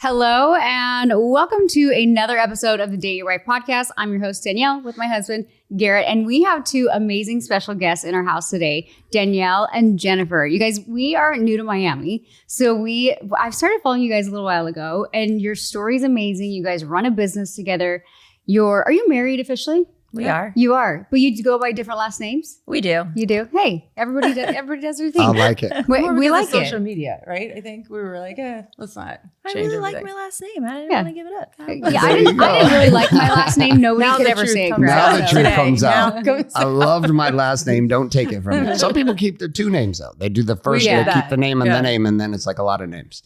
Hello and welcome to another episode of the Date Your Wife podcast. I'm your host, Danielle, with my husband, Garrett, and we have two amazing special guests in our house today, Danielle and Jennifer. You guys, we are new to Miami, so I've started following you guys a little while ago, and your story is amazing. You guys run a business together. Are you married officially? We are. You are, but you go by different last names? We do. You do? Hey, everybody does their thing. I like it. We like social media, right? I think we were like, let's not change I really everything. like my last name. I didn't want to give it up. Yeah, I didn't really like my last name. Nobody could ever say it. Now the truth comes out. Now I loved my last name. Don't take it from me. Some people keep their two names though. They do the first name, keep the name and the name, and then it's like a lot of names.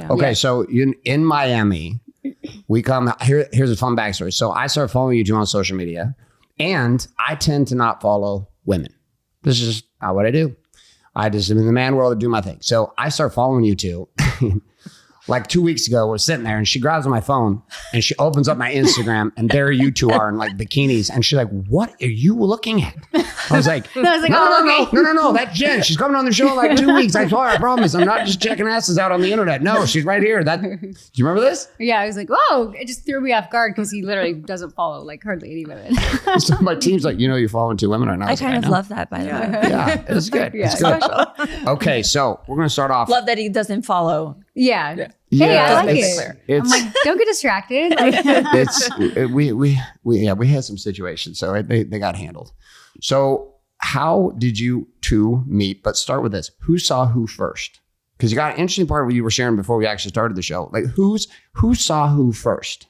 Okay, so in Miami, we come here. Here's a fun backstory. So I started following you two on social media, and I tend to not follow women. This is just not what I do. I just am in the man world to do my thing. So I start following you two. Like 2 weeks ago, we're sitting there and she grabs my phone and she opens up my Instagram and there you two are in like bikinis. And she's like, what are you looking at? I was like, no, that's Jen. She's coming on the show in like 2 weeks. I swear, I promise. I'm not just checking asses out on the internet. No, she's right here. Do you remember this? Yeah, I was like, whoa, it just threw me off guard because he literally doesn't follow like hardly any women. So my team's like, you're following two women right now. I kind of love that, by the way. Yeah, it's good. Yeah. It's good. Okay, so we're going to start off. Love that he doesn't follow. Yeah. Hey, I like it. I'm like, don't get distracted. We had some situations, so they got handled. So how did you two meet? But start with this: who saw who first? Because you got an interesting part of what you were sharing before we actually started the show. Like who saw who first?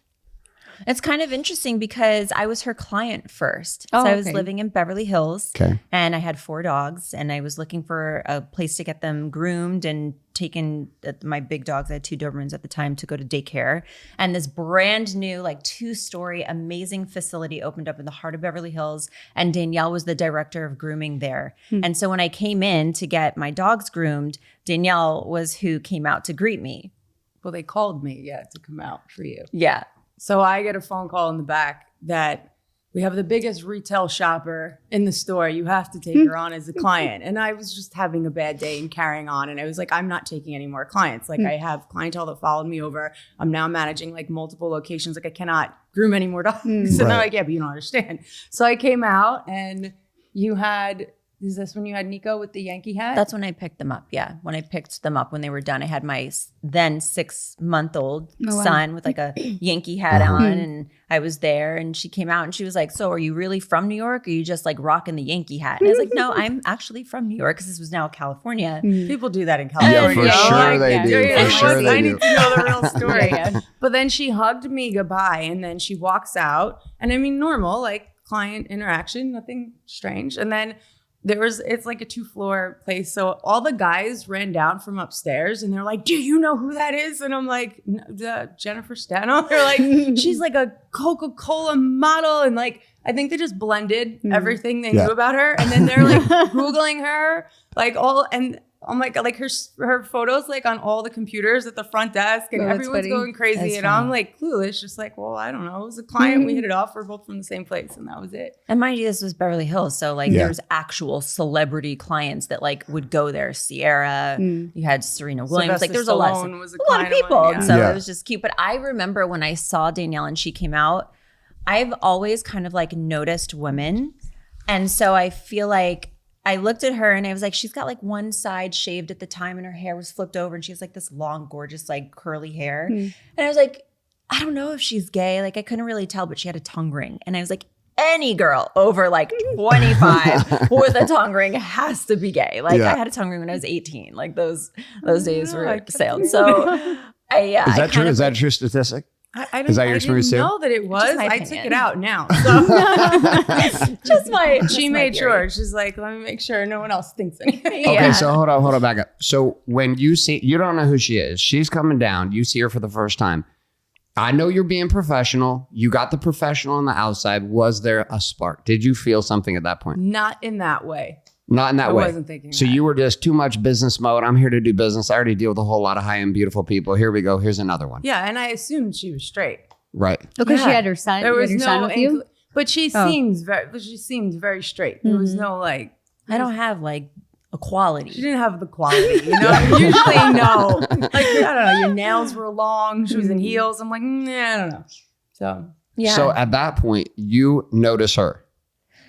It's kind of interesting because I was her client first. Oh, so I was living in Beverly Hills and I had 4 dogs and I was looking for a place to get them groomed and taken my big dogs. I had 2 Dobermans at the time to go to daycare. And this brand new, like 2-story, amazing facility opened up in the heart of Beverly Hills. And Danielle was the director of grooming there. And so when I came in to get my dogs groomed, Danielle was who came out to greet me. Well, they called me, to come out for you. Yeah. So I get a phone call in the back that we have the biggest retail shopper in the store. You have to take her on as a client. And I was just having a bad day and carrying on. And I was like, I'm not taking any more clients. Like I have clientele that followed me over. I'm now managing like multiple locations. Like I cannot groom any more dogs. And they're like, yeah, but you don't understand. So I came out and is this when you had Nico with the Yankee hat? That's when I picked them up. Yeah. When I picked them up when they were done, I had my then 6-month-old son with like a Yankee hat on and I was there and she came out and she was like, so are you really from New York? Or are you just like rocking the Yankee hat? And I was like, no, I'm actually from New York because this was now California. People do that in California. Yeah, for sure they do. For sure they do. I need to know the real story. But then she hugged me goodbye and then she walks out. And I mean, normal, like client interaction, nothing strange. And then it's like a 2-floor place. So all the guys ran down from upstairs and they're like, do you know who that is? And I'm like, Jennifer Stano. They're like, she's like a Coca-Cola model. And like, I think they just blended everything they knew about her. And then they're like Googling her, and I'm like her photos like on all the computers at the front desk and everyone's going crazy. That's and funny. I'm like clueless, just like, well, I don't know. It was a client. We hit it off. We're both from the same place. And that was it. And mind you, this was Beverly Hills. So like there's actual celebrity clients that like would go there. Sierra, you had Serena Williams. Like there's a lot of people. So it was just cute. But I remember when I saw Danielle and she came out, I've always kind of like noticed women. And so I feel like I looked at her and I was like, she's got like one side shaved at the time and her hair was flipped over and she has like this long, gorgeous, like curly hair. And I was like, I don't know if she's gay. Like I couldn't really tell, but she had a tongue ring. And I was like, any girl over like 25 with a tongue ring has to be gay. Like I had a tongue ring when I was 18. Like those days were sailed. So is that true? Is that a true statistic? Is that your experience too? I didn't know that it was. I took it out now. So She made sure. She's like, let me make sure no one else thinks anything. Okay, so hold on, back up. So when you don't know who she is, she's coming down, you see her for the first time. I know you're being professional. You got the professional on the outside. Was there a spark? Did you feel something at that point? Not in that way. Not in that way. I wasn't thinking so that. You were just too much business mode. I'm here to do business. I already deal with a whole lot of high-end beautiful people. Here we go. Here's another one. Yeah, and I assumed she was straight. Right. Because she had her son. There was her son with you? But she seemed very straight. There was no like. I don't have like a quality. She didn't have the quality, you know. Usually, no. Like I don't know. Your nails were long. She was in heels. I'm like, I don't know. So yeah. So at that point, you notice her.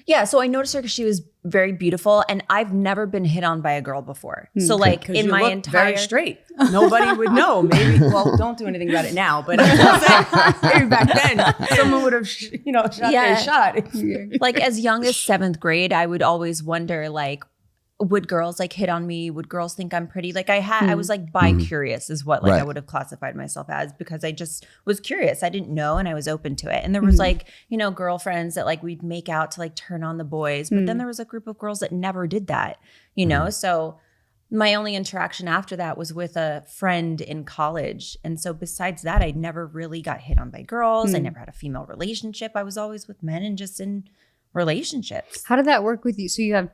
Yeah, so I noticed her because she was very beautiful, and I've never been hit on by a girl before. So like in my entire very straight, nobody would know. Maybe don't do anything about it now, but maybe back then someone would have shot their shot. Like as young as 7th grade, I would always wonder like, would girls like hit on me? Would girls think I'm pretty? Like I was like bi-curious is what like I would have classified myself as, because I just was curious. I didn't know, and I was open to it. And there was like, girlfriends that like we'd make out to like turn on the boys. But then there was a group of girls that never did that, So my only interaction after that was with a friend in college. And so besides that, I never really got hit on by girls. I never had a female relationship. I was always with men and just in relationships. How did that work with you? So you have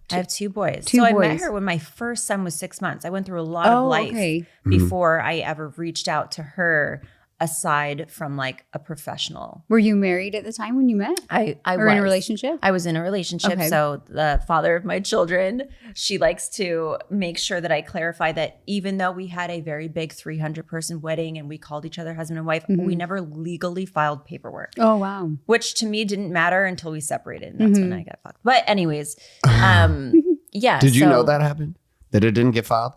I have 2 boys. I met her when my first son was 6 months. I went through a lot of life before I ever reached out to her, aside from like a professional. Were you married at the time when you met? I was in a relationship? I was in a relationship. Okay. So the father of my children, she likes to make sure that I clarify that even though we had a very big 300-person wedding and we called each other husband and wife, we never legally filed paperwork. Oh, wow. Which to me didn't matter until we separated. And that's when I got fucked. But anyways, yeah. Did you know that happened? That it didn't get filed?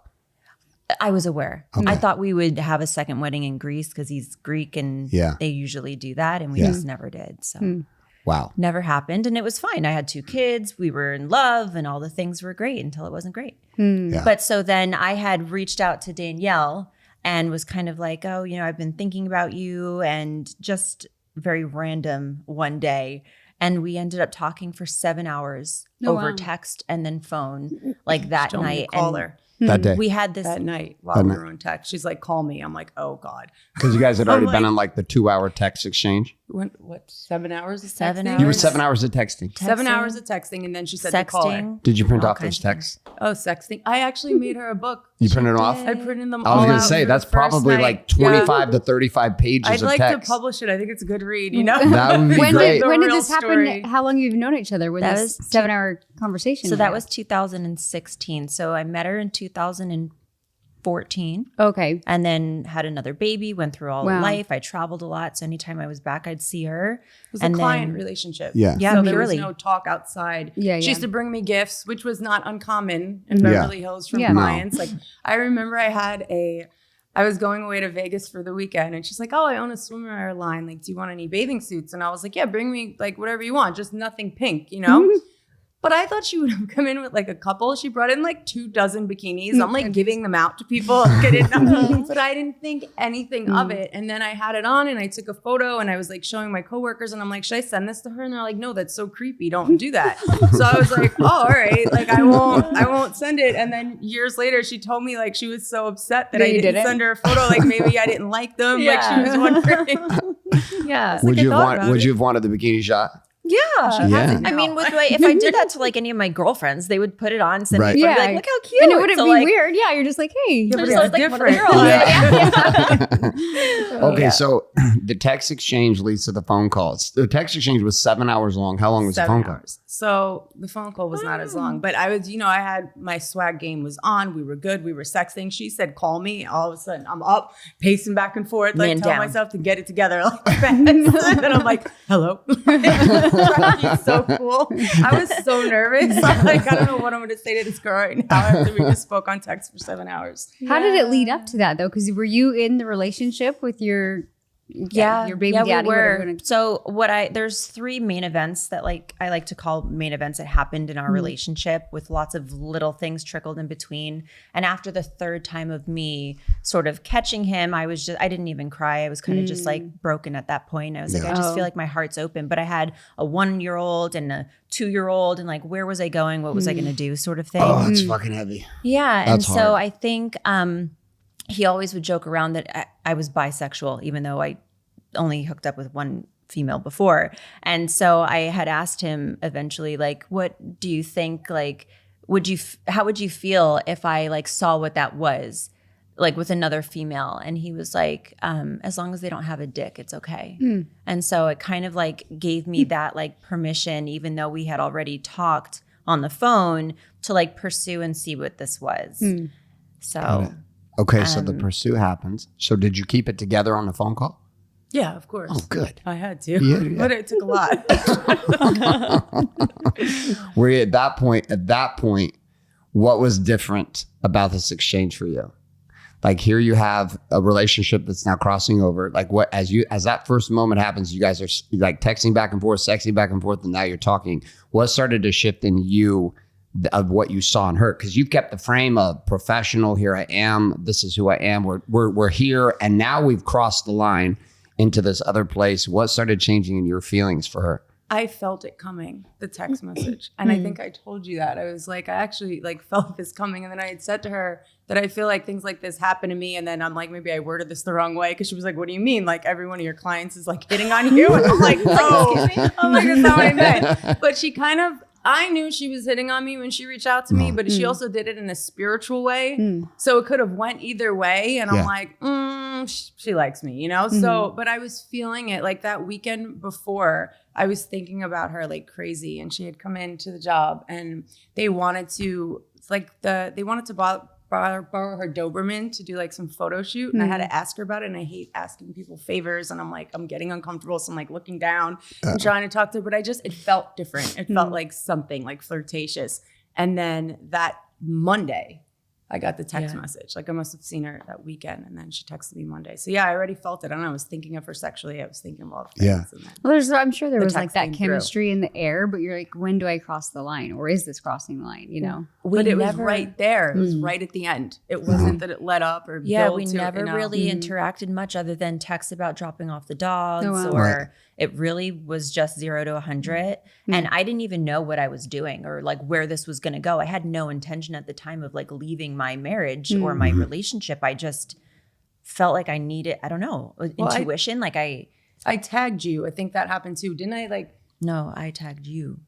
I was aware. Okay. I thought we would have a second wedding in Greece because he's Greek and they usually do that. And we just never did. So wow. Never happened. And it was fine. I had 2 kids. We were in love and all the things were great until it wasn't great. Yeah. But so then I had reached out to Danielle and was kind of like, oh, I've been thinking about you, and just very random one day. And we ended up talking for 7 hours over text and then phone like that night. Call her. That day. We had this that night while we were on text. She's like, call me. I'm like, oh God. Because you guys had already been on like the 2-hour text exchange. What, 7 hours of 7 texting? hours? You were 7 hours of texting. 7 hours of texting, and then she said to call her. Did you print off those texts? Oh, sexting. I actually made her a book. You printed them off? I printed them all I was going out to say, for that's the first probably night. like 25 to 35 pages I'd of like text. to publish it. I think it's a good read, That would be great. When did real this happen? story. How long have you known each other? That was 7-hour conversation. So that was 2016. So I met her in 2014. Okay. And then had another baby, went through all of life. I traveled a lot. So anytime I was back, I'd see her. It was a client relationship. Yeah. Yeah, So there was purely. no talk outside. Yeah, She yeah. used to bring me gifts, which was not uncommon in Beverly Hills from Yeah. clients. Like I remember I was going away to Vegas for the weekend, and she's like, oh, I own a swimwear line. Like, do you want any bathing suits? And I was like, yeah, bring me like whatever you want, just nothing pink, But I thought she would have come in with like a couple. She brought in like 24 bikinis. I'm like giving them out to people. But I didn't think anything of it. And then I had it on and I took a photo and I was like showing my coworkers and I'm like, should I send this to her? And they're like, no, that's so creepy. Don't do that. So I was like, oh, all right. Like I won't send it. And then years later, she told me like she was so upset that I didn't send her a photo. Like maybe I didn't like them. Like she was wondering. Yeah. Would you have wanted the bikini shot? Yeah. Yeah. I mean, if I did that to like any of my girlfriends, they would put it on, send me a photo, be like, look how cute. And it wouldn't So, be like, weird. Yeah, you're just like, hey. I'm but just it's like one of the different. girls. Okay, so the text exchange leads to the phone calls. The text exchange was 7 hours long. How long was the phone call? So the phone call was not as long, but I was, I had my swag game was on. We were good. We were sexting. She said, call me. All of a sudden I'm up pacing back and forth, like telling myself to get it together. Like, fast. And I'm like, hello. So cool. I was so nervous. I'm like, I don't know what I'm going to say to this girl right now after we just spoke on text for 7 hours. How did it lead up to that though? Because were you in the relationship with your baby daddy? We were. So there's 3 main events that I like to call main events that happened in our relationship, with lots of little things trickled in between. And after the 3rd time of me sort of catching him, I didn't even cry. I was kind of just like broken at that point. I was like, I just feel like my heart's open. But I had a 1-year-old and a 2-year-old, and like, where was I going? What was I going to do? Sort of thing. Oh, it's fucking heavy. Yeah. That's and so hard. I think, he always would joke around that I was bisexual, even though I only hooked up with one female before. And so I had asked him eventually, like, what do you think, like, how would you feel if I like saw what that was, like with another female? And he was like, as long as they don't have a dick, it's okay. And so it kind of like gave me that like permission, even though we had already talked on the phone, to like pursue and see what this was. So okay, so the pursuit happens. So did you keep it together on the phone call? Yeah, of course. Oh, good. I had to, but it took a lot. Were you at that point, what was different about this exchange for you? Like here you have a relationship that's now crossing over. Like what, as that first moment happens, you guys are like texting back and forth, sexing back and forth, and now you're talking. What started to shift in you of what you saw in her? Because you've kept the frame of professional, here I am, this is who I am, we're here, and now we've crossed the line into this other place. What started changing in your feelings for her? I felt it coming, the text message. And I think I told you that. I was like, I actually like felt this coming. And then I had said to her that I feel like things like this happen to me. And then I'm like, maybe I worded this the wrong way. Cause she was like, what do you mean? Like every one of your clients is like hitting on you. And I'm like, oh, I'm like, that's not what I meant. But she kind of, I knew she was hitting on me when she reached out to me, but she also did it in a spiritual way. So it could have went either way. And I'm like, she likes me, you know? So, but I was feeling it like that weekend before. I was thinking about her like crazy, and she had come into the job and they wanted to, borrow her Doberman to do like some photo shoot. And I had to ask her about it. And I hate asking people favors. And I'm like, I'm getting uncomfortable. So I'm like looking down and trying to talk to her. But it felt different. It felt like something like flirtatious. And then that Monday, I got the text message. Like I must have seen her that weekend. And then she texted me Monday. So yeah, I already felt it. I don't know. I was thinking of her sexually. I was thinking about things. Yeah. Well, I'm sure there was like that chemistry in the air, but you're like, when do I cross the line? Or is this crossing the line? You know? But it was right there. It was right at the end. It wasn't that it let up or built we never really interacted much other than texts about dropping off the dogs it really was just 0 to 100. And I didn't even know what I was doing or like where this was going to go. I had no intention at the time of like leaving my marriage or my relationship. I just felt like I needed, I don't know, intuition. I tagged you. I think that happened too. Didn't I No, I tagged you.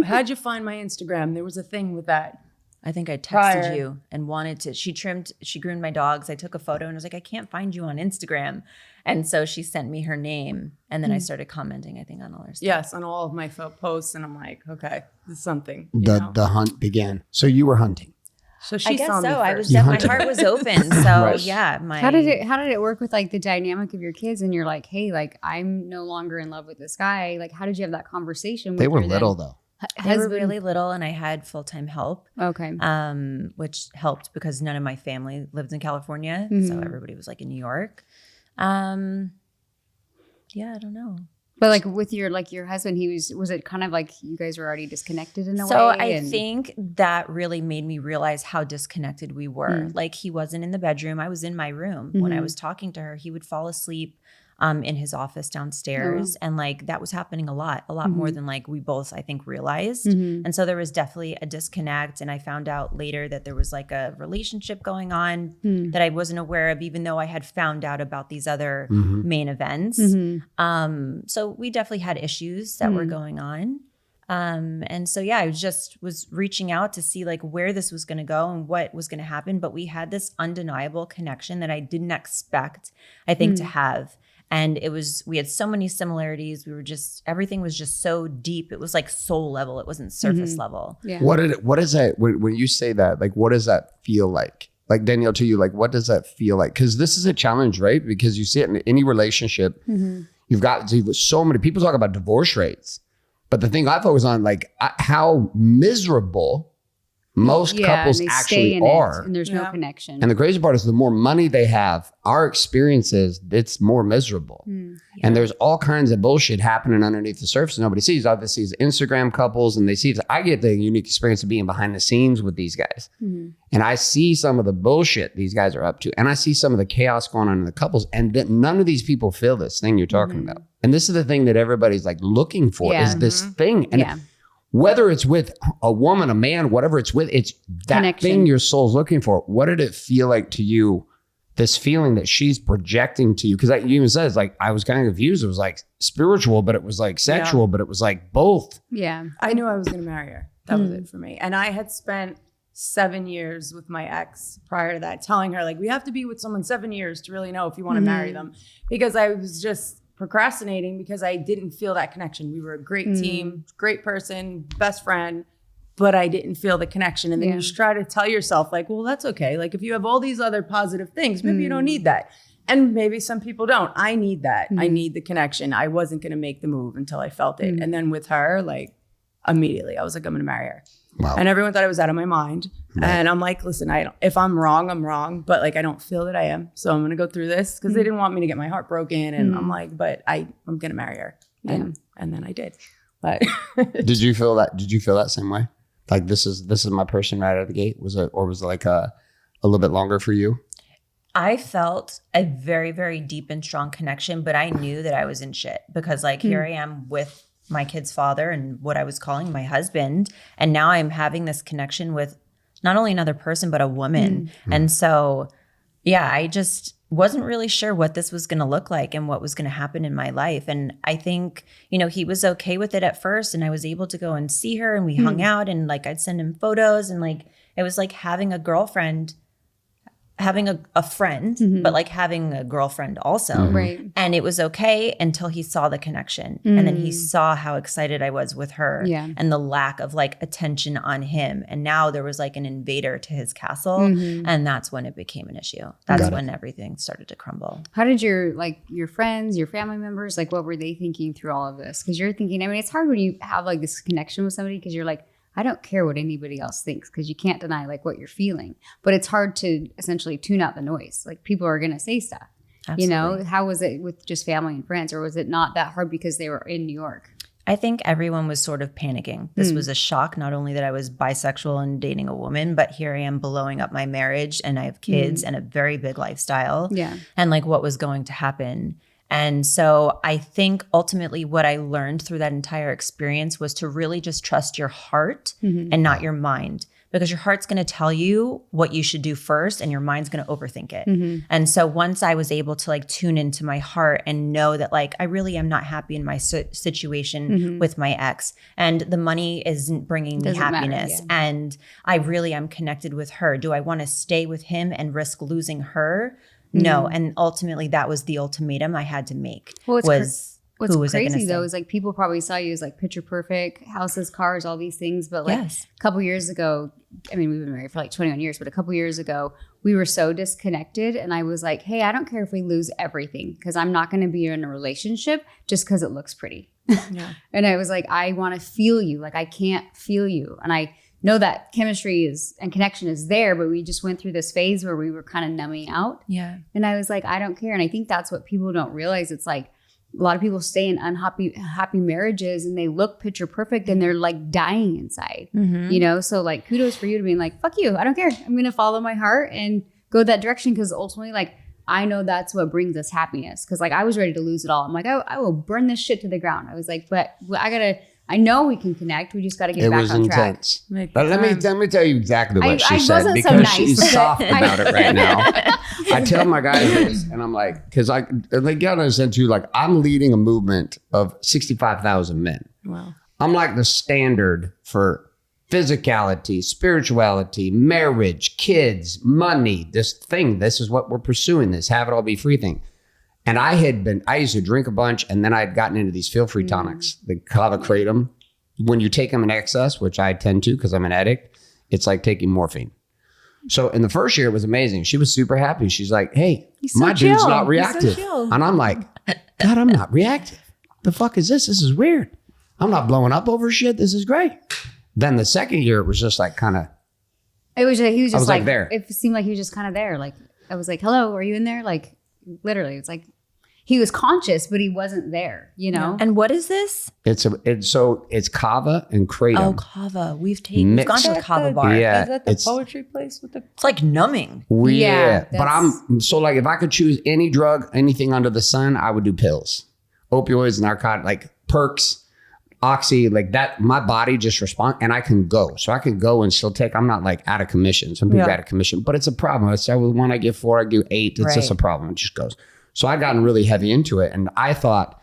How'd you find my Instagram? There was a thing with that. I think I texted you and wanted to, she groomed my dogs. I took a photo and I was like, I can't find you on Instagram. And so she sent me her name. And then I started commenting, I think, on all her stuff. Yes, on all of my posts. And I'm like, okay, this is something. The hunt began. So you were hunting. So she saw me first. I was my heart was open. So yeah. How did it work with like the dynamic of your kids? And you're like, hey, like I'm no longer in love with this guy. Like, how did you have that conversation with They were her little then? though. They were really little, and I had full-time help. Okay. Which helped because none of my family lived in California. So everybody was like in New York. Yeah, I don't know. But like with your husband, was it kind of like you guys were already disconnected in a way? So I think that really made me realize how disconnected we were. Like he wasn't in the bedroom. I was in my room. When I was talking to her, he would fall asleep in his office downstairs. And like that was happening a lot more than like we both, I think, realized. And so there was definitely a disconnect. And I found out later that there was like a relationship going on that I wasn't aware of, even though I had found out about these other main events. So we definitely had issues that were going on. And so, yeah, I was reaching out to see like where this was going to go and what was going to happen. But we had this undeniable connection that I didn't expect, I think, to have. And we had so many similarities. Everything was just so deep. It was like soul level. It wasn't surface level. Yeah. What is that when you say that, like, what does that feel like? Like Danielle, to you, like, what does that feel like? Because this is a challenge, right? Because you see it in any relationship. You've got so many people talk about divorce rates. But the thing I focus on, like how miserable most couples actually are. And there's no connection. And the crazy part is the more money they have, our experience is it's more miserable. And there's all kinds of bullshit happening underneath the surface nobody sees. Obviously, it's Instagram couples and they see it. I get the unique experience of being behind the scenes with these guys. And I see some of the bullshit these guys are up to. And I see some of the chaos going on in the couples. And that none of these people feel this thing you're talking about. And this is the thing that everybody's like looking for is this thing. And whether it's with a woman, a man, whatever it's with, it's that connection. Thing your soul's looking for. What did it feel like to you this feeling that she's projecting to you. Because you even says like, I was kind of confused. It was like spiritual, but it was like sexual, but it was like both. Yeah. I knew I was going to marry her. That was it for me. And I had spent 7 years with my ex prior to that, telling her like, we have to be with someone 7 years to really know if you want to marry them, because I was just procrastinating because I didn't feel that connection. We were a great team, great person, best friend, but I didn't feel the connection. And then you just try to tell yourself like, well, that's okay. Like if you have all these other positive things, maybe you don't need that. And maybe some people don't. I need that. I need the connection. I wasn't going to make the move until I felt it. And then with her, like immediately I was like, I'm going to marry her. Wow. And everyone thought I was out of my mind. Right. And I'm like, listen, if I'm wrong, I'm wrong. But like, I don't feel that I am. So I'm going to go through this because they didn't want me to get my heart broken. And I'm like, but I'm going to marry her. And then I did. But Did you feel that same way? Like this is my person right out of the gate? Was it like a little bit longer for you? I felt a very, very deep and strong connection, but I knew that I was in shit because like here I am with my kid's father and what I was calling my husband. And now I'm having this connection with not only another person, but a woman. And so, yeah, I just wasn't really sure what this was going to look like and what was going to happen in my life. And I think, he was okay with it at first. And I was able to go and see her and we hung out and like I'd send him photos and like it was like having a girlfriend, having a friend, but like having a girlfriend also. Right. And it was okay until he saw the connection. And then he saw how excited I was with her and the lack of like attention on him. And now there was like an invader to his castle. And that's when it became an issue. That's when everything started to crumble. How did your friends, your family members, like what were they thinking through all of this? Because you're thinking, I mean, it's hard when you have like this connection with somebody because you're like, I don't care what anybody else thinks because you can't deny like what you're feeling. But it's hard to essentially tune out the noise. Like people are going to say stuff. Absolutely. How was it with just family and friends, or was it not that hard because they were in New York? I think everyone was sort of panicking. This was a shock, not only that I was bisexual and dating a woman, but here I am blowing up my marriage and I have kids and a very big lifestyle. Yeah. And like what was going to happen. And so I think ultimately what I learned through that entire experience was to really just trust your heart and not your mind, because your heart's going to tell you what you should do first and your mind's going to overthink it. And so once I was able to like tune into my heart and know that like I really am not happy in my situation with my ex and the money isn't bringing me happiness and I really am connected with her. Do I want to stay with him and risk losing her? No. And ultimately that was the ultimatum I had to make. Well, what's crazy though is like people probably saw you as like picture perfect, houses, cars, all these things. But like a couple years ago, I mean, we've been married for like 21 years, but a couple years ago, we were so disconnected. And I was like, hey, I don't care if we lose everything because I'm not going to be in a relationship just because it looks pretty. And I was like, I want to feel you. Like I can't feel you. And I know that chemistry and connection is there, but we just went through this phase where we were kind of numbing out. Yeah. And I was like, I don't care. And I think that's what people don't realize. It's like a lot of people stay in happy marriages and they look picture perfect and they're like dying inside, So like kudos for you to being like, fuck you. I don't care. I'm going to follow my heart and go that direction. Cause ultimately like, I know that's what brings us happiness. Cause like I was ready to lose it all. I'm like, I will burn this shit to the ground. I was like, but I know we can connect. We just got to get back on track. It was intense. But let me tell you exactly what she said wasn't because so nice, she's soft about it right now. I tell my guys this, and I'm like, because I gotta understand too. Like, I'm leading a movement of 65,000 men. Wow. I'm like the standard for physicality, spirituality, marriage, kids, money. This is what we're pursuing. This have it all be free thing. And I used to drink a bunch and then I'd gotten into these feel-free tonics, the kava kratom. When you take them in excess, which I tend to because I'm an addict, it's like taking morphine. So in the first year, it was amazing. She was super happy. She's like, hey, my dude's not reactive. And I'm like, God, I'm not reactive. The fuck is this? This is weird. I'm not blowing up over shit. This is great. Then the second year, it was just like kind of. He was just like there. It seemed like he was just kind of there. Like I was like, hello, are you in there? Like literally, it's like. He was conscious, but he wasn't there, And what is this? It's kava and kratom. Oh, kava. We've gone to a kava bar. Yeah, is that the poetry place with the? It's like numbing. Yeah, but I'm so like if I could choose any drug, anything under the sun, I would do pills, opioids, narcotics, like perks, oxy, like that, my body just responds and I can go. So I can go and still take, I'm not like out of commission. Some people are out of commission, but it's a problem. I say, well, when I get 4, I do 8. It's just a problem. It just goes. So I gotten really heavy into it. And I thought,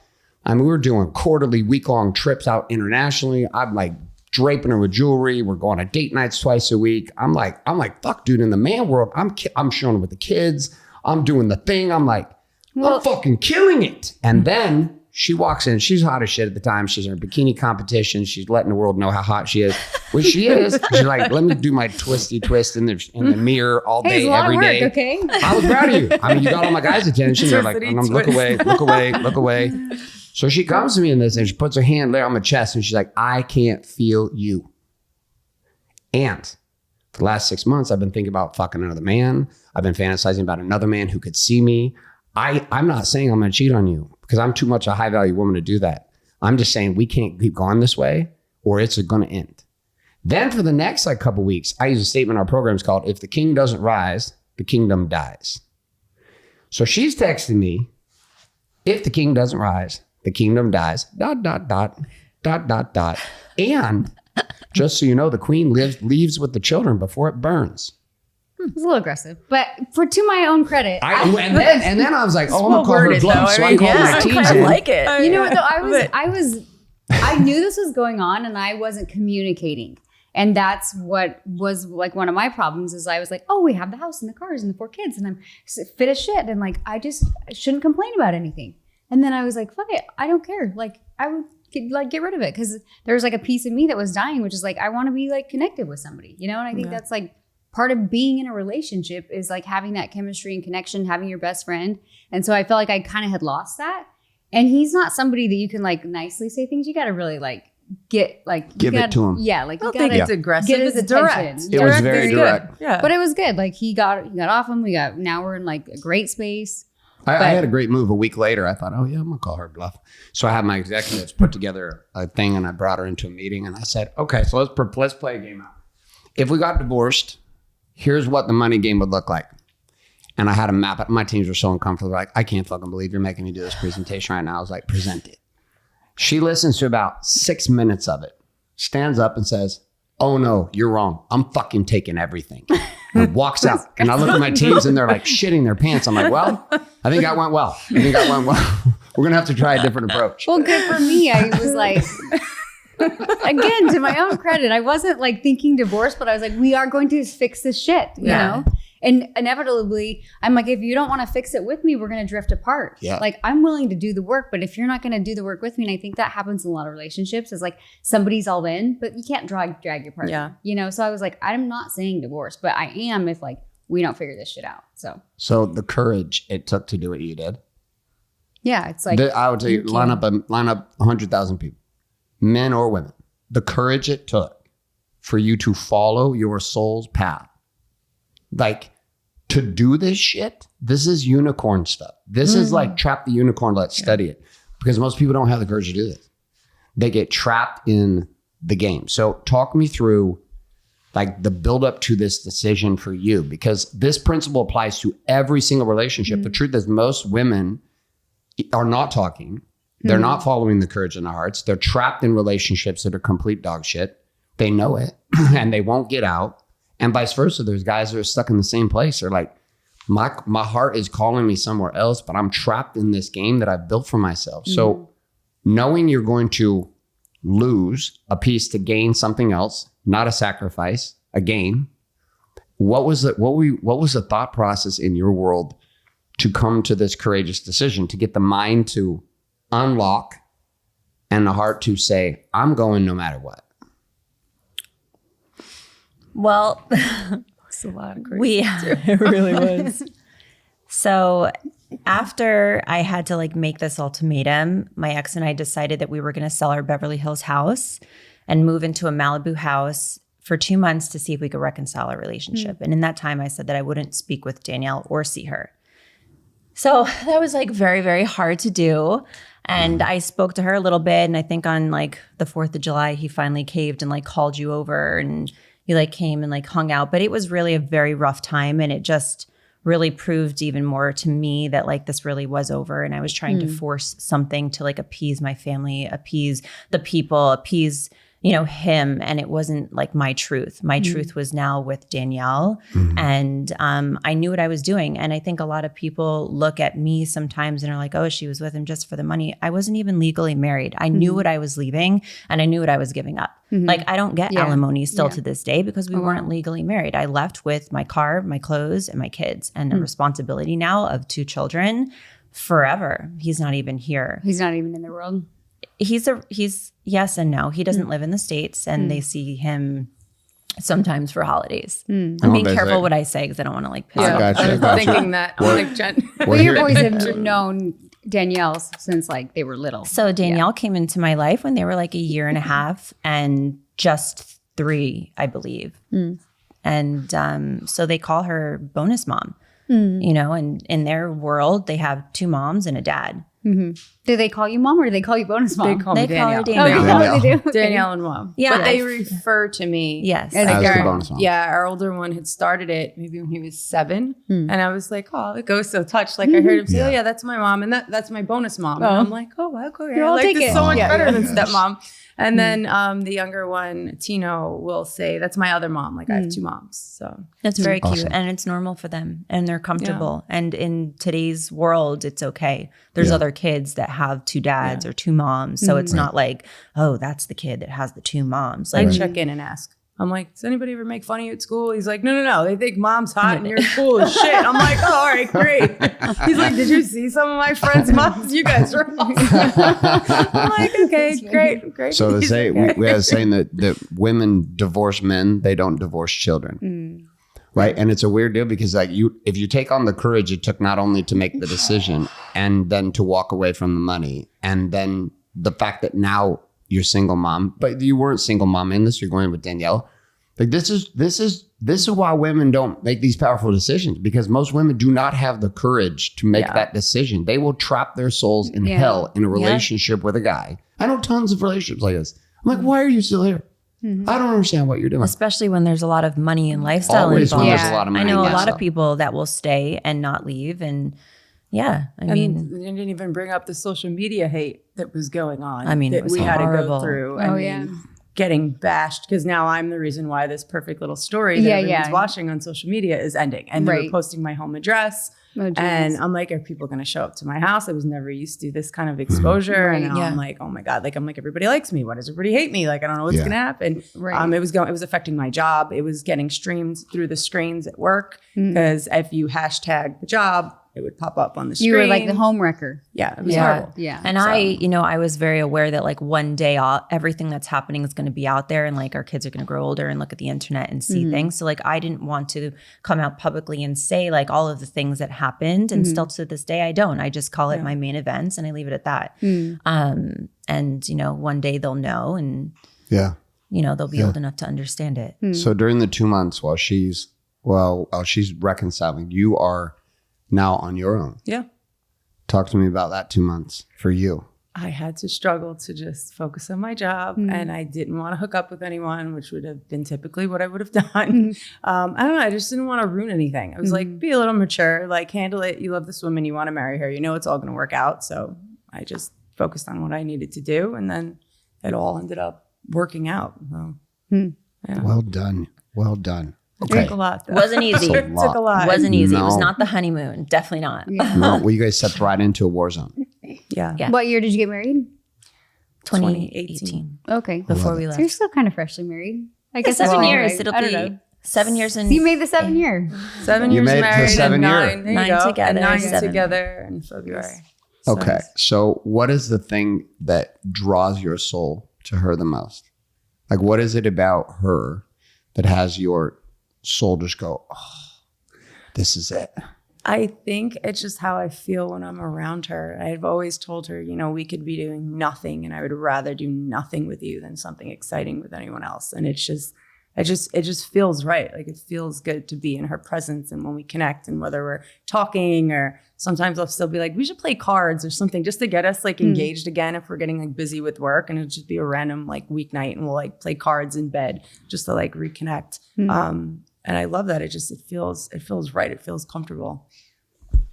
we were doing quarterly, week-long trips out internationally. I'm like draping her with jewelry. We're going on date nights twice a week. I'm like, fuck, dude, in the man world, I'm showing up with the kids. I'm doing the thing. I'm like, I'm fucking killing it. And then she walks in. She's hot as shit at the time. She's in her bikini competition. She's letting the world know how hot she is. Which she is. She's like, let me do my twisty twist in the mirror all day, every day. Okay. I was proud of you. You got all my guys' attention. They're like, look away, look away, look away. So she comes to me in this and she puts her hand there on my chest and she's like, I can't feel you. And for the last 6 months, I've been thinking about fucking another man. I've been fantasizing about another man who could see me. I'm not saying I'm going to cheat on you because I'm too much a high value woman to do that. I'm just saying we can't keep going this way or it's going to end. Then for the next couple weeks, I use a statement in our programs called, if the king doesn't rise, the kingdom dies. So she's texting me, if the king doesn't rise, the kingdom dies, ... And just so you know, the queen leaves with the children before it burns. It's a little aggressive, but to my own credit. And then I was like, I'm going to call her bluff. So I called my teams in. I like it. You know what, though? I knew this was going on and I wasn't communicating. And that's what was like one of my problems is I was like, oh, we have the house and the cars and the 4 kids and I'm fit as shit. And like, I shouldn't complain about anything. And then I was like, fuck it. I don't care. Like I would get rid of it. Cause there was like a piece of me that was dying, which is like, I want to be like connected with somebody, you know? And I think that's like part of being in a relationship is like having that chemistry and connection, having your best friend. And so I felt like I kind of had lost that. And he's not somebody that you can like nicely say things. You got to really like give it to him. Yeah. Like I don't think it's aggressive. Get his it's attention. Direct. It was very direct. Yeah. But it was good. Like he got off him. Now we're in like a great space. I had a great move. A week later, I thought, oh yeah, I'm going to call her bluff. So I had my executives put together a thing and I brought her into a meeting and I said, okay, so let's play a game out. If we got divorced, here's what the money game would look like. And I had to map it. My teams were so uncomfortable. Like, I can't fucking believe you're making me do this presentation right now. I was like, present it. She listens to about 6 minutes of it, stands up and says, oh no, you're wrong. I'm fucking taking everything. And walks out. And I look at my teams and they're like shitting their pants. I'm like, well, I think that went well. We're going to have to try a different approach. Well, good for me. I was like, again, to my own credit, I wasn't like thinking divorce, but I was like, we are going to fix this shit, you know? And inevitably, I'm like, if you don't want to fix it with me, we're going to drift apart. Yeah. Like, I'm willing to do the work, but if you're not going to do the work with me, and I think that happens in a lot of relationships, is like somebody's all in, but you can't drag your partner. Yeah. You know, so I was like, I'm not saying divorce, but I am if like we don't figure this shit out. So the courage it took to do what you did. Yeah, it's like I would tell you, line up 100,000 people, men or women. The courage it took for you to follow your soul's path, like. To do this shit, this is unicorn stuff. This is like trap the unicorn, let's study it. Because most people don't have the courage to do this. They get trapped in the game. So talk me through like the buildup to this decision for you, because this principle applies to every single relationship. The truth is most women are not talking. They're not following the courage in their hearts. They're trapped in relationships that are complete dog shit. They know it and they won't get out. And vice versa, there's guys that are stuck in the same place. They're like, my heart is calling me somewhere else, but I'm trapped in this game that I've built for myself. So knowing you're going to lose a piece to gain something else, not a sacrifice, a gain. What was the thought process in your world to come to this courageous decision, to get the mind to unlock and the heart to say, I'm going no matter what? Well, it's a lot of crazy. It really was. So after I had to like make this ultimatum, my ex and I decided that we were going to sell our Beverly Hills house and move into a Malibu house for 2 months to see if we could reconcile our relationship. And in that time, I said that I wouldn't speak with Danielle or see her. So that was like very, very hard to do. And I spoke to her a little bit. And I think on like the 4th of July, he finally caved and like called you over and you like came and like hung out. But it was really a very rough time. And it just really proved even more to me that like this really was over. And I was trying to force something to like appease my family, appease the people, appease, you know, him. And it wasn't like my truth. My truth was now with Danielle. And I knew what I was doing. And I think a lot of people look at me sometimes and are like, oh, she was with him just for the money. I wasn't even legally married. I knew what I was leaving and I knew what I was giving up. Like I don't get alimony still to this day because we weren't legally married. I left with my car, my clothes, and my kids, and the responsibility now of 2 children forever. He's not even here. He's not even in the world. He's yes and no. He doesn't live in the States, and they see him sometimes for holidays. I'm being careful what I say because I don't want to like piss off. I was thinking that. I'm like, Jen. Well, your boys have known Danielle since like they were little. So Danielle came into my life when they were like a year and a half and just 3, I believe. And so they call her bonus mom, you know, and in their world, they have 2 moms and a dad. Do they call you mom or do they call you bonus mom? They call me Danielle. Her Danielle. Oh, they do? Okay. Danielle and mom. Yeah. But they refer to me. As the bonus mom. Yeah, our older one had started it maybe when he was 7. And I was like, oh, it goes so touched. Like I heard him say, oh yeah, that's my mom. And that's my bonus mom. And I'm like, oh, okay. I like this so much better than stepmom. And then the younger one, Tino, will say, that's my other mom. Like I have 2 moms. So that's very cute. And it's normal for them and they're comfortable. And in today's world, it's okay. There's other kids that have 2 dads or 2 moms. So it's not like, oh, that's the kid that has the 2 moms. Like I check in and ask. I'm like, does anybody ever make fun of you at school? He's like, no. They think mom's hot and you're cool as shit. I'm like, oh, all right, great. He's like, did you see some of my friends' moms? You guys are awesome. I'm like, okay, great. So to say, we have a saying that women divorce men, they don't divorce children. Right. And it's a weird deal because like if you take on the courage it took not only to make the decision and then to walk away from the money and then the fact that now you're single mom, but you weren't single mom in this, you're going with Danielle. Like this is why women don't make these powerful decisions because most women do not have the courage to make that decision. They will trap their souls in hell in a relationship with a guy. I know tons of relationships like this. I'm like, why are you still here? I don't understand what you're doing. Especially when there's a lot of money and lifestyle Always involved. when there's a lot of money. I know a lot stuff. of people that will stay and not leave. And I mean, you didn't even bring up the social media hate that was going on. I mean, that it was we had to horrible. go through. Oh, I mean, getting bashed because now I'm the reason why this perfect little story that everyone's watching on social media is ending. And they were posting my home address. Oh, and I'm like, are people going to show up to my house? I was never used to this kind of exposure. And now I'm like, oh my God, like, I'm like, everybody likes me. Why does everybody hate me? Like, I don't know what's going to happen. It was affecting my job. It was getting streamed through the screens at work because if you hashtag the job, it would pop up on the screen. You were like the home wrecker. Yeah, it was horrible. Yeah. And I was very aware that like one day everything that's happening is going to be out there and like our kids are going to grow older and look at the internet and see things. So like I didn't want to come out publicly and say like all of the things that happened. And still to this day, I don't. I just call it my main events and I leave it at that. And, you know, one day they'll know and, you know, they'll be old enough to understand it. So during the 2 months while she's reconciling, you are now on your own. Yeah. Talk to me about that 2 months for you. I had to struggle to just focus on my job and I didn't want to hook up with anyone, which would have been typically what I would have done. I don't know. I just didn't want to ruin anything. I was like, be a little mature, like handle it. You love this woman. You want to marry her. You know, it's all going to work out. So I just focused on what I needed to do. And then it all ended up working out. So, Well done. Okay. It took a lot, though. Wasn't easy. It took a lot. Wasn't easy. No. It was not the honeymoon. Definitely not. No, well, you guys stepped right into a war zone. Yeah. What year did you get married? 2018. Okay. Before we So left. you're still kind of freshly married. I guess 7 that's years. right. It'll I don't be know. 7 years in. So you made the 7 year. 7 You years made it to married 7 and year. 9. There you Nine go. together, And 9 7. together in February. Okay. So what is the thing that draws your soul to her the most? Like, what is it about her that has your soul just go, oh, this is it? I think it's just how I feel when I'm around her. I've always told her, you know, we could be doing nothing and I would rather do nothing with you than something exciting with anyone else. And it just feels right. Like it feels good to be in her presence. And when we connect and whether we're talking or sometimes I'll still be like, we should play cards or something just to get us like engaged again if we're getting like busy with work, and it'll just be a random like weeknight and we'll like play cards in bed just to like reconnect. I love that. It feels right. It feels comfortable.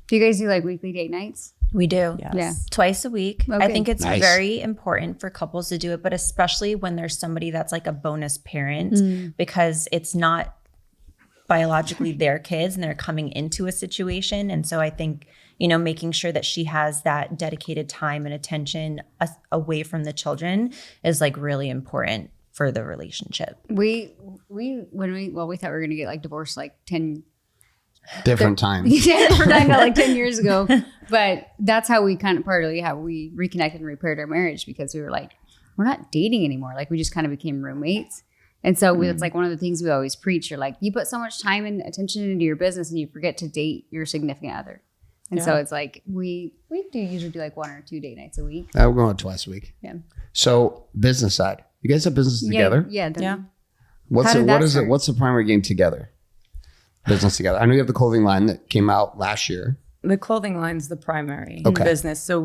Do you guys do like weekly date nights? We do. Yes. Yeah. Twice a week. Okay. I think it's Nice. very important for couples to do it, but especially when there's somebody that's like a bonus parent, because it's not biologically their kids and they're coming into a situation. And so I think, making sure that she has that dedicated time and attention away from the children is like really important for the relationship. We thought we were going to get like divorced like 10 Different times. we're talking about like 10 years ago, but that's how we kind of partly how we reconnected and repaired our marriage, because we were like, we're not dating anymore. Like we just kind of became roommates. And so it's like one of the things we always preach. You're like, you put so much time and attention into your business and you forget to date your significant other. And so it's like we do usually do like 1 or 2 date nights a week. We're going twice a week. Yeah. So business side, you guys have business together? Yeah. What's How it? did What that is start? it? What's the primary game together? Business together. I know you have the clothing line that came out last year. The clothing line's the primary Okay. business. So when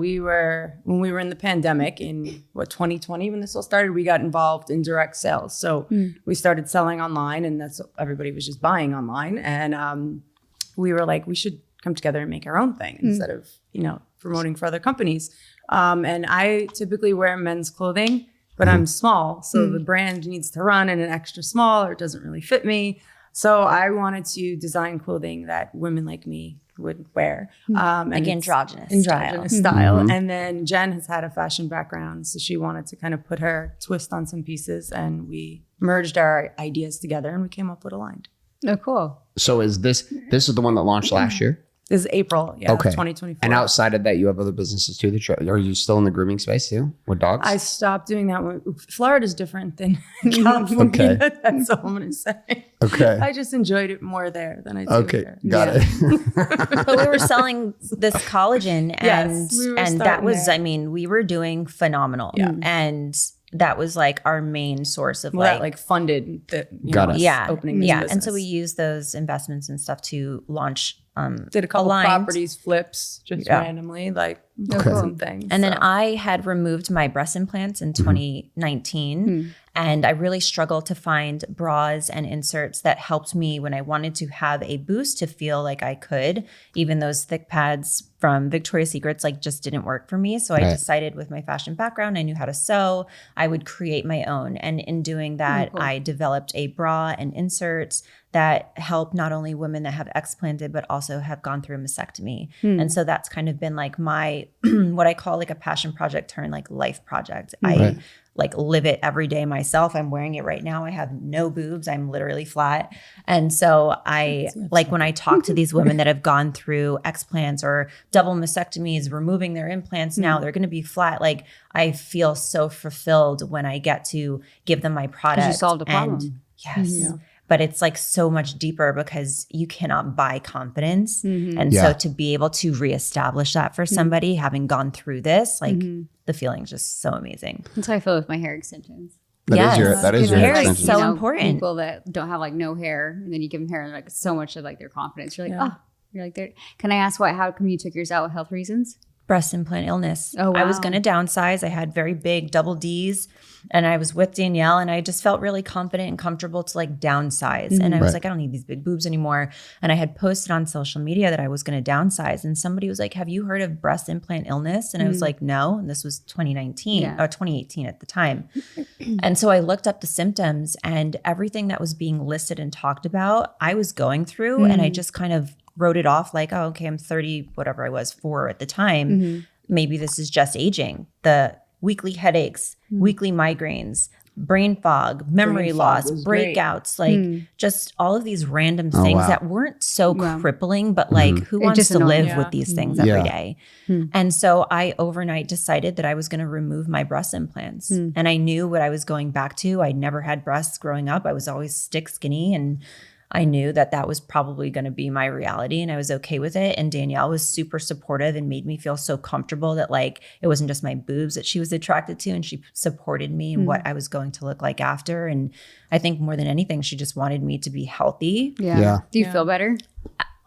we were in the pandemic in 2020, when this all started, we got involved in direct sales. So we started selling online, and everybody was just buying online. And we were like, we should come together and make our own thing instead of, promoting for other companies. And I typically wear men's clothing, but I'm small. So the brand needs to run in an extra small, or it doesn't really fit me. So I wanted to design clothing that women like me would wear. Like androgynous style. And then Jen has had a fashion background, so she wanted to kind of put her twist on some pieces, and we merged our ideas together and we came up with a line. Oh, cool. So is this is the one that launched last year? This is April, Okay. 2024. And outside of that, you have other businesses too. Are you still in the grooming space too with dogs? I stopped doing that one. Florida's different than California. Okay. That's all I'm going to say. Okay. I just enjoyed it more there than I do here. Got it. But we were selling this collagen, and Yes, we were and that starting was, there. I mean, we were doing phenomenal. Yeah. And that was like our main source of Well, that funded the Got it. opening this business. And so we used those investments and stuff to launch did a couple aligned. properties flips just randomly, like some things. And then I had removed my breast implants in 2019, and I really struggled to find bras and inserts that helped me when I wanted to have a boost to feel like I could. Even those thick pads from Victoria's Secrets like just didn't work for me. So I decided, with my fashion background, I knew how to sew, I would create my own. And in doing that, I developed a bra and inserts that help not only women that have explanted, but also have gone through a mastectomy. And so that's kind of been like my, what I call like a passion project turned like life project. I like live it every day myself. I'm wearing it right now. I have no boobs. I'm literally flat. And so I like when I talk to these women that have gone through explants or double mastectomies, removing their implants, now they're going to be flat. Like I feel so fulfilled when I get to give them my product. You solved a problem. And yes. But it's like so much deeper because you cannot buy confidence. And so to be able to reestablish that for somebody having gone through this, like the feeling's just so amazing. That's how I feel with my hair extensions. That is your Hair is extension. so important. People that don't have like no hair, and then you give them hair, and like so much of like their confidence. You're like, can I ask how come you took yours out with health reasons? Breast implant illness. Oh, wow. I was going to downsize. I had very big double D's, and I was with Danielle, and I just felt really confident and comfortable to like downsize. And I was like, I don't need these big boobs anymore. And I had posted on social media that I was going to downsize, and somebody was like, have you heard of breast implant illness? And I was like, no. And this was 2019 or 2018 at the time. And so I looked up the symptoms, and everything that was being listed and talked about, I was going through, and I just kind of wrote it off like, oh, okay, I'm 30, whatever I was, 4 at the time. Maybe this is just aging. The weekly headaches, weekly migraines, brain fog, memory loss, breakouts, like just all of these random things that weren't so crippling, but like who wants to live with these things every day? And so I overnight decided that I was going to remove my breast implants. And I knew what I was going back to. I'd never had breasts growing up. I was always stick skinny, and I knew that that was probably going to be my reality, and I was okay with it. And Danielle was super supportive and made me feel so comfortable that like it wasn't just my boobs that she was attracted to, and she supported me in what I was going to look like after. And I think more than anything, she just wanted me to be healthy. Yeah. Do you feel better?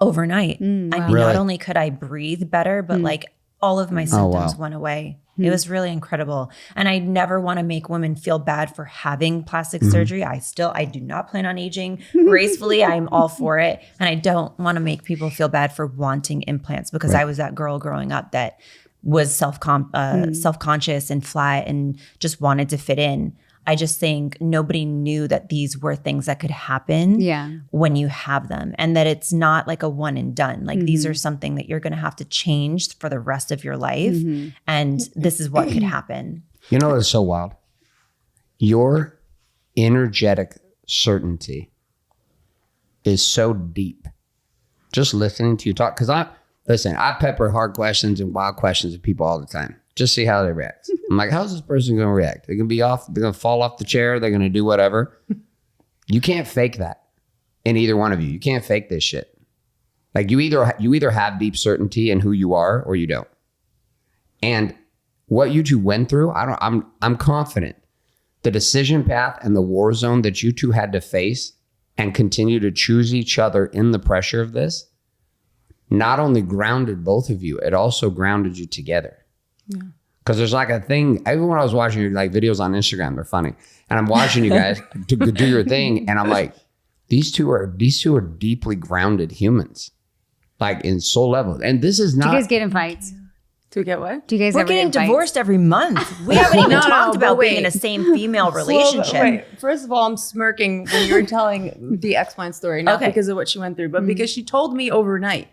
Overnight. I mean, not only could I breathe better, but like all of my symptoms went away. It was really incredible. And I never want to make women feel bad for having plastic surgery. I do not plan on aging gracefully. I'm all for it. And I don't want to make people feel bad for wanting implants, because I was that girl growing up that was self-conscious and flat and just wanted to fit in. I just think nobody knew that these were things that could happen when you have them, and that it's not like a one and done. Like these are something that you're going to have to change for the rest of your life. And this is what could happen. You know, it's so wild. Your energetic certainty is so deep. Just listening to you talk. Because I pepper hard questions and wild questions at people all the time. Just see how they react. I'm like, how's this person going to react? They're going to be off. They're going to fall off the chair. They're going to do whatever. You can't fake that in either one of you. You can't fake this shit. Like you either have deep certainty in who you are or you don't. And what you two went through, I'm confident the decision path and the war zone that you two had to face and continue to choose each other in the pressure of this not only grounded both of you, it also grounded you together. Yeah. Because there's like a thing, even when I was watching your like videos on Instagram, they're funny. And I'm watching you guys to do your thing. And I'm like, these two are deeply grounded humans, like in soul level. And this is not. Do you guys get in fights? To get what? Do you guys We're ever getting get in divorced every month. We haven't even talked about being in a same female relationship. First of all, I'm smirking when you were telling the ex-client story, not because of what she went through, but because she told me overnight.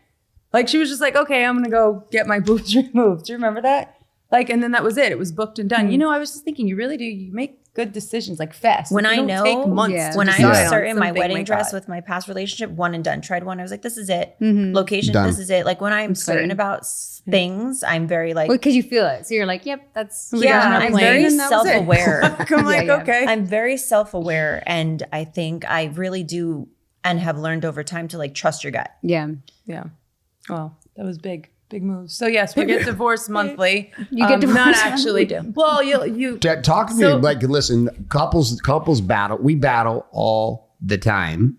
Like she was just like, okay, I'm going to go get my boobs removed. Do you remember that? Like, and then that was it. It was booked and done. You know, I was just thinking, you really do. You make good decisions, like fast. When like, I know, take months when I'm certain my wedding dress with my past relationship, one and done. Tried one. I was like, this is it. Location, done. This is it. Like when I'm certain about things, I'm very like. Well, because you feel it. So you're like, yep, that's. I'm very self-aware. I'm like, okay. I'm very self-aware. And I think I really do and have learned over time to like trust your gut. Yeah. Yeah. Well, that was big moves. So yes, we get divorced monthly. You get divorced? Not actually. Do. Well, you talk to me like, listen, couples battle. We battle all the time.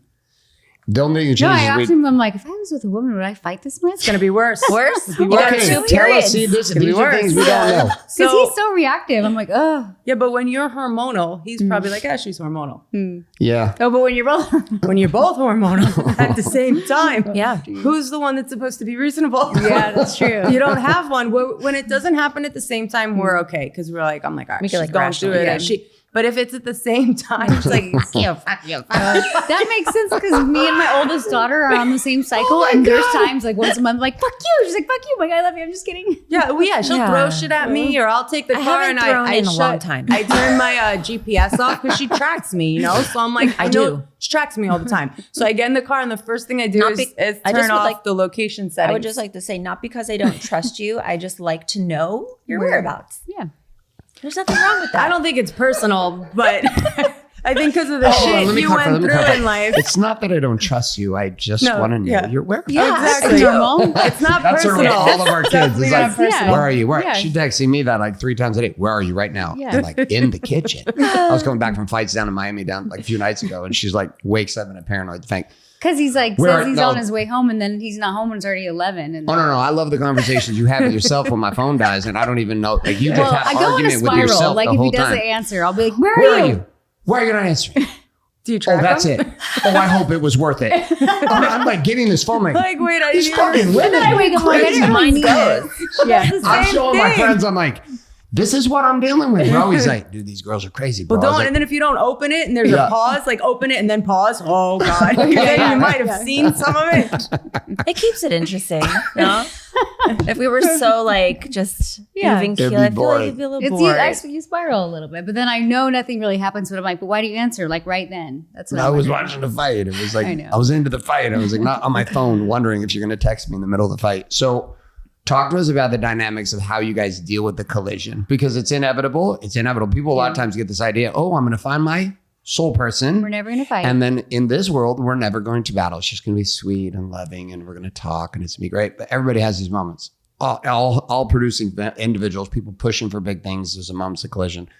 Don't make changes. No, I asked him, I'm like, if I was with a woman, would I fight this much? It's going to be worse. Worse? Okay, tell us. See, these are things we don't know. Because he's so reactive. I'm like, oh. Yeah, but when you're hormonal, he's probably like, she's hormonal. Yeah. Oh, but when you're both hormonal at the same time, who's the one that's supposed to be reasonable? Yeah, that's true. You don't have one. When it doesn't happen at the same time, we're okay because we're like, I'm like, all right, she's going through it. And but if it's at the same time, it's like, that makes sense because me and my oldest daughter are on the same cycle. And there's times like once a month, like, fuck you. She's like, fuck you. I'm like, I love you. I'm just kidding. Yeah. Well, yeah. She'll throw shit at me or I'll take the car and I long time. I turn my GPS off because she tracks me, you know? So I'm like, she tracks me all the time. So I get in the car and the first thing I do is turn off the location settings. I would just like to say, not because I don't trust you. I just like to know your whereabouts. Yeah. There's nothing wrong with that. I don't think it's personal, but I think because of the shit you went through in life. It's not that I don't trust you. I just want to know your whereabouts. Yeah, exactly. It's not personal. All of our kids. It's like, where are you? She texting me that like 3 times a day. Where are you right now? Yeah. I'm like, in the kitchen. I was coming back from flights down in Miami like a few nights ago. And she's like, wakes up in a paranoid thing. Because he's like, says he's on his way home and then he's not home when it's already 11. And no. I love the conversations you have with yourself when my phone dies and I don't even know. Like you just have I go in a argument spiral. with yourself Like the if whole he doesn't time. answer, I'll be like, where are you? Why are you not answering? Do you track that's him? it. Oh, I hope it was worth it. I'm like getting this phone like wait, I he's fucking with And then I wake up like, I didn't really need it. Yeah. I'm showing my friends, I'm like, this is what I'm dealing with. They're always like, dude, these girls are crazy, bro. Well, and then if you don't open it and there's a pause, like open it and then pause. Oh God. Then you might have seen some of it. It keeps it interesting. No? If we were so like just even keel, I feel like it'd be a little bored. You spiral a little bit, but then I know nothing really happens. But I'm like, but why do you answer? Like right then. That's what I was watching the fight. It was like, I was into the fight. I was like not on my phone wondering if you're going to text me in the middle of the fight. So talk to us about the dynamics of how you guys deal with the collision because it's inevitable. It's inevitable. People a lot of times get this idea, I'm going to find my soul person. We're never going to fight. And then in this world, we're never going to battle. It's just going to be sweet and loving and we're going to talk and it's going to be great. But everybody has these moments. All producing individuals, people pushing for big things. There's a moments of collision.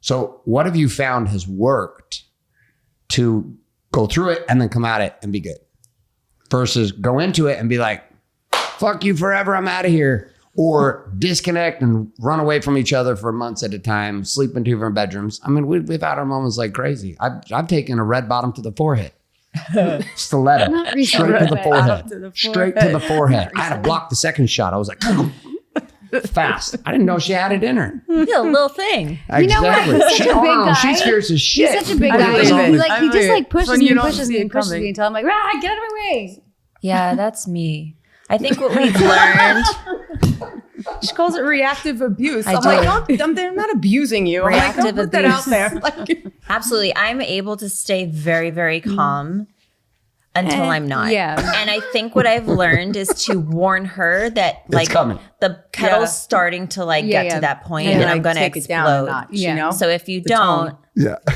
So what have you found has worked to go through it and then come at it and be good versus go into it and be like, fuck you forever, I'm out of here. or disconnect and run away from each other for months at a time, sleep in 2 different bedrooms. I mean, we've had our moments like crazy. I've taken a red bottom to the forehead. Stiletto. Straight to the forehead. Straight to the forehead. I had to block the second shot. I was like, fast. I didn't know she had it in her. Yeah, a little thing. Exactly. You know what? He's such a big guy. She's fierce as shit. He's such a big guy. He just like pushes me and pushes me and pushes me until I'm like, get out of my way. Yeah, that's me. I think what we've learned. She calls it reactive abuse. I'm like, they're not abusing you. Reactive I'm like, don't put that out there. Like, absolutely. I'm able to stay very, very calm until I'm not. Yeah. And I think what I've learned is to warn her that like the kettle's starting to like get to that point and I'm going to explode. You know? So if you don't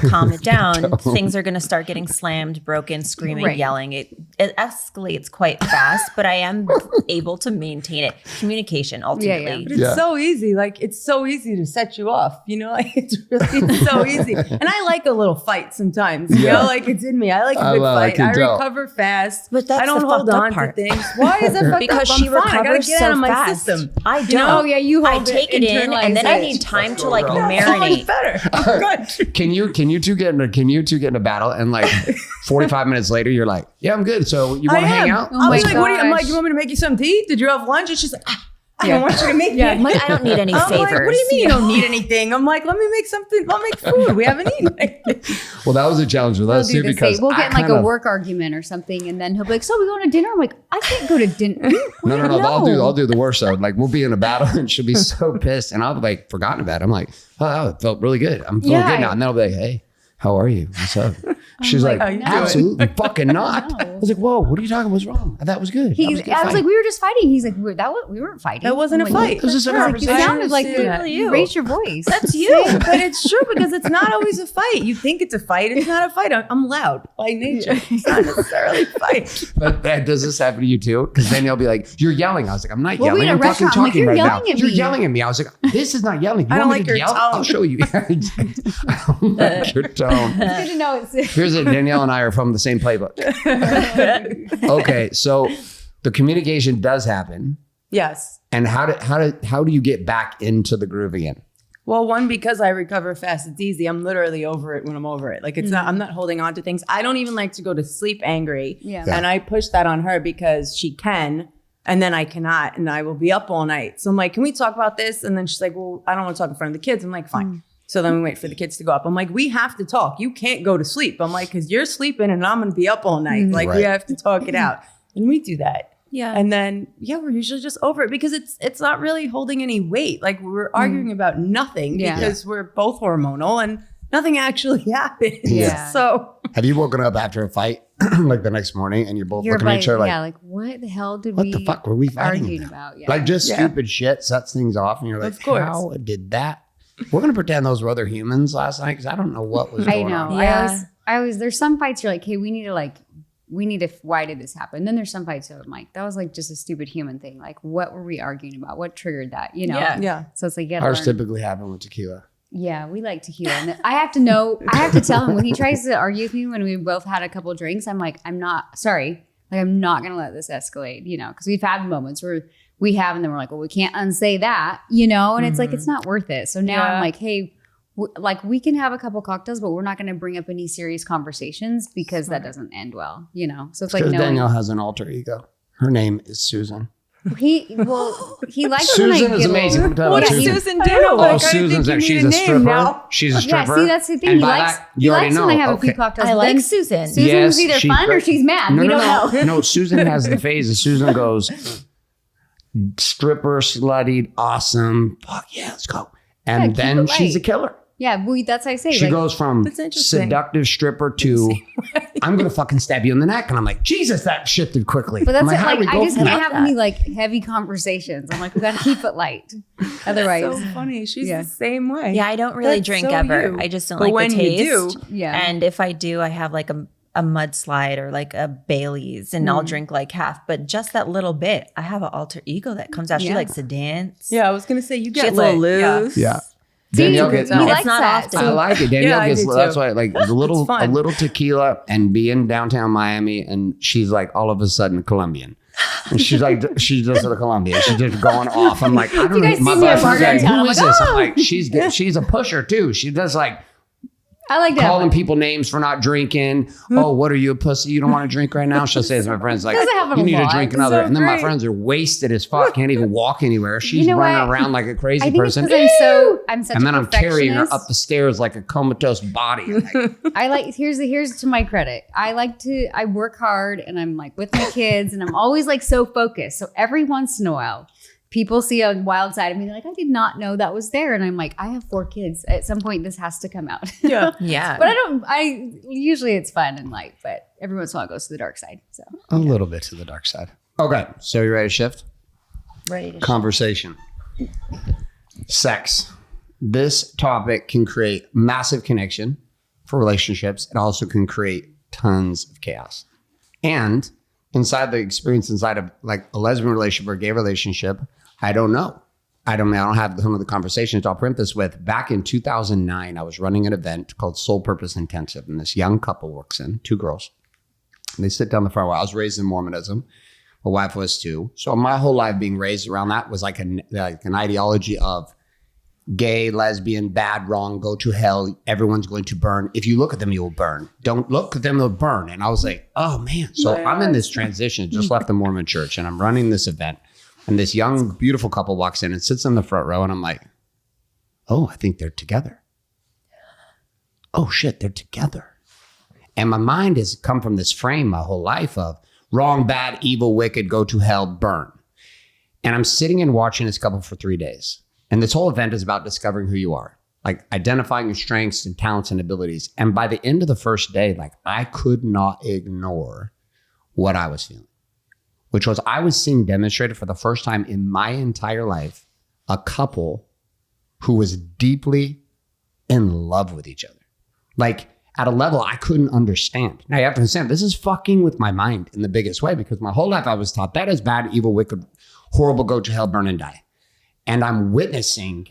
calm it down, things are going to start getting slammed, broken, screaming, yelling. It escalates quite fast, but I am able to maintain it. Communication, ultimately. But it's so easy. Like, it's so easy to set you off, you know? Like, it's really so easy. And I like a little fight sometimes, you know? Like, it's in me. I like a good fight. I recover fast. But that's I don't hold on to things. Why is that fucked because up? she I'm fine. I gotta recovers get so out of my fast. system. I don't. You hold I take it in and then I need time to like marinate. Better. Can you two get in a battle and like 45 minutes later you're like, yeah, I'm good. So you want to hang out? I was like, I'm like, you want me to make you something to eat? Did you have lunch? And she's like, I don't want you to make me. I'm like, I don't need any favors. Like, what do you mean you don't need anything? I'm like, let me make something. I'll make food. We haven't eaten. Well, that was a challenge with us too because we'll get in like a work argument or something, and then he'll be like, "So we going to dinner?" I'm like, "I can't go to dinner." No. I'll do the worst though. Like we'll be in a battle and she'll be so pissed, and I'll be like forgotten about it. I'm like, oh, it felt really good. I'm feeling good now, and then I'll be like, hey. How are you? What's up? She's like, absolutely fucking not. I was like, whoa, what are you talking about? What's wrong? That was good. I was like, we were just fighting. He's like, we weren't fighting. That wasn't a fight. It was just a conversation. You sounded like you raised your voice. That's you. But it's true because it's not always a fight. You think it's a fight. It's not a fight. I'm loud by nature. It's not necessarily a fight. But does this happen to you too? Because then you'll be like, you're yelling. I was like, I'm not yelling. I'm fucking talking right now. You're yelling at me. I was like, this is not yelling. You I don't want like me to your yell? tone. I'll show you. I don't like your tone. It's good to know it's Here's it. Danielle and I are from the same playbook. Okay, so the communication does happen. Yes. And how do you get back into the groove again? Well, one, because I recover fast, it's easy. I'm literally over it when I'm over it. Like it's not, I'm not holding on to things. I don't even like to go to sleep angry. Yeah. And I push that on her because she can, and then I cannot, and I will be up all night. So I'm like, can we talk about this? And then she's like, well, I don't want to talk in front of the kids. I'm like, fine. So then we wait for the kids to go up. I'm like, we have to talk. You can't go to sleep. I'm like, because you're sleeping and I'm going to be up all night. Like we have to talk it out. And we do that. Yeah. And then, we're usually just over it because it's not really holding any weight. Like we're arguing about nothing because we're both hormonal and nothing actually happens. Yeah. So have you woken up after a fight like the next morning and you're both looking at each other like, what the hell what the fuck were we fighting about? Yeah. Like just stupid shit sets things off and you're like, how did that? We're going to pretend those were other humans last night because I don't know what was going on. Yeah. I always, there's some fights you're like, hey, why did this happen? Then there's some fights that I'm like, that was like just a stupid human thing. Like, what were we arguing about? What triggered that? You know? Yeah. So it's like, ours typically happen with tequila. Yeah, we like tequila. And I have to tell him when he tries to argue with me when we both had a couple drinks, I'm like, I'm not going to let this escalate, you know, because we've had moments where we have, and then we're like, well, we can't unsay that, you know, and it's like, it's not worth it. So now I'm like, hey, we can have a couple cocktails, but we're not going to bring up any serious conversations because that doesn't end well, you know? So it's like, no. Danielle has an alter ego. Her name is Susan. He likes Susan is amazing. What does Susan do? Oh, Susan's like, she's a stripper. Now. She's a stripper. Yeah, see, that's the thing. He likes when I have a few cocktails. I like Susan. Susan's either fun or she's mad. We don't know. No, Susan has the phase. Susan goes, stripper, slutty, awesome. Fuck yeah, let's go. And then she's a killer. Yeah, that's how I say. She goes from seductive stripper to I'm gonna fucking stab you in the neck, and I'm like, Jesus, that shifted quickly. But that's like I just can't have any like heavy conversations. I'm like, we gotta keep it light, otherwise. That's so funny. She's the same way. Yeah, I don't really drink ever. I just don't like the taste. And if I do, I have like a mudslide or like a Bailey's, and I'll drink like half, but just that little bit. I have an alter ego that comes out. She likes to dance. Yeah, I was gonna say you get a little loose. Yeah. Danielle gets it's not often. I like it. Danielle gets that's why like a little tequila and be in downtown Miami, and she's like all of a sudden Colombian. And she's like, she does it to Columbia. She's just going off. I'm like, I don't know. My boss boss is like, who is this? I'm like, Oh. she's a pusher too. She does like I like that. calling people names for not drinking. Oh, what are you, a pussy? You don't want to drink right now? She'll say to my friends, like, Doesn't happen you a need to lot. drink It's another. so And then my great. friends are wasted as fuck, can't even walk anywhere. She's know running what? around like a crazy I think person. it's because I'm such And a then I'm carrying her perfectionist. up the stairs like a comatose body. Like, I like here's to my credit. I work hard and I'm like with my kids and I'm always like so focused. So every once in a while, people see a wild side of me. They're like, I did not know that was there. And I'm like, I have 4 kids. At some point, this has to come out. Yeah. Yeah. But usually it's fun and light, but every once in a while it goes to the dark side. So a little bit to the dark side. Okay, so you ready to shift? Ready to Conversation. Sex. This topic can create massive connection for relationships. It also can create tons of chaos. And inside the experience inside of like a lesbian relationship or a gay relationship, I don't know. I don't have some of the conversations. I'll print this with. Back in 2009, I was running an event called Soul Purpose Intensive, and this young couple works in, 2 girls. And they sit down the front row. I was raised in Mormonism. My wife was too. So my whole life being raised around that was like an ideology of gay, lesbian, bad, wrong, go to hell. Everyone's going to burn. If you look at them, you will burn. Don't look at them, they'll burn. And I was like, oh man. So I'm in this transition, just left the Mormon church and I'm running this event. And this young, beautiful couple walks in and sits in the front row. And I'm like, oh, I think they're together. Oh shit, they're together. And my mind has come from this frame my whole life of wrong, bad, evil, wicked, go to hell, burn. And I'm sitting and watching this couple for 3 days. And this whole event is about discovering who you are, like identifying your strengths and talents and abilities. And by the end of the first day, like I could not ignore what I was feeling, which was I was seeing demonstrated for the first time in my entire life, a couple who was deeply in love with each other. Like at a level I couldn't understand. Now you have to understand, this is fucking with my mind in the biggest way because my whole life I was taught that is bad, evil, wicked, horrible, go to hell, burn and die. And I'm witnessing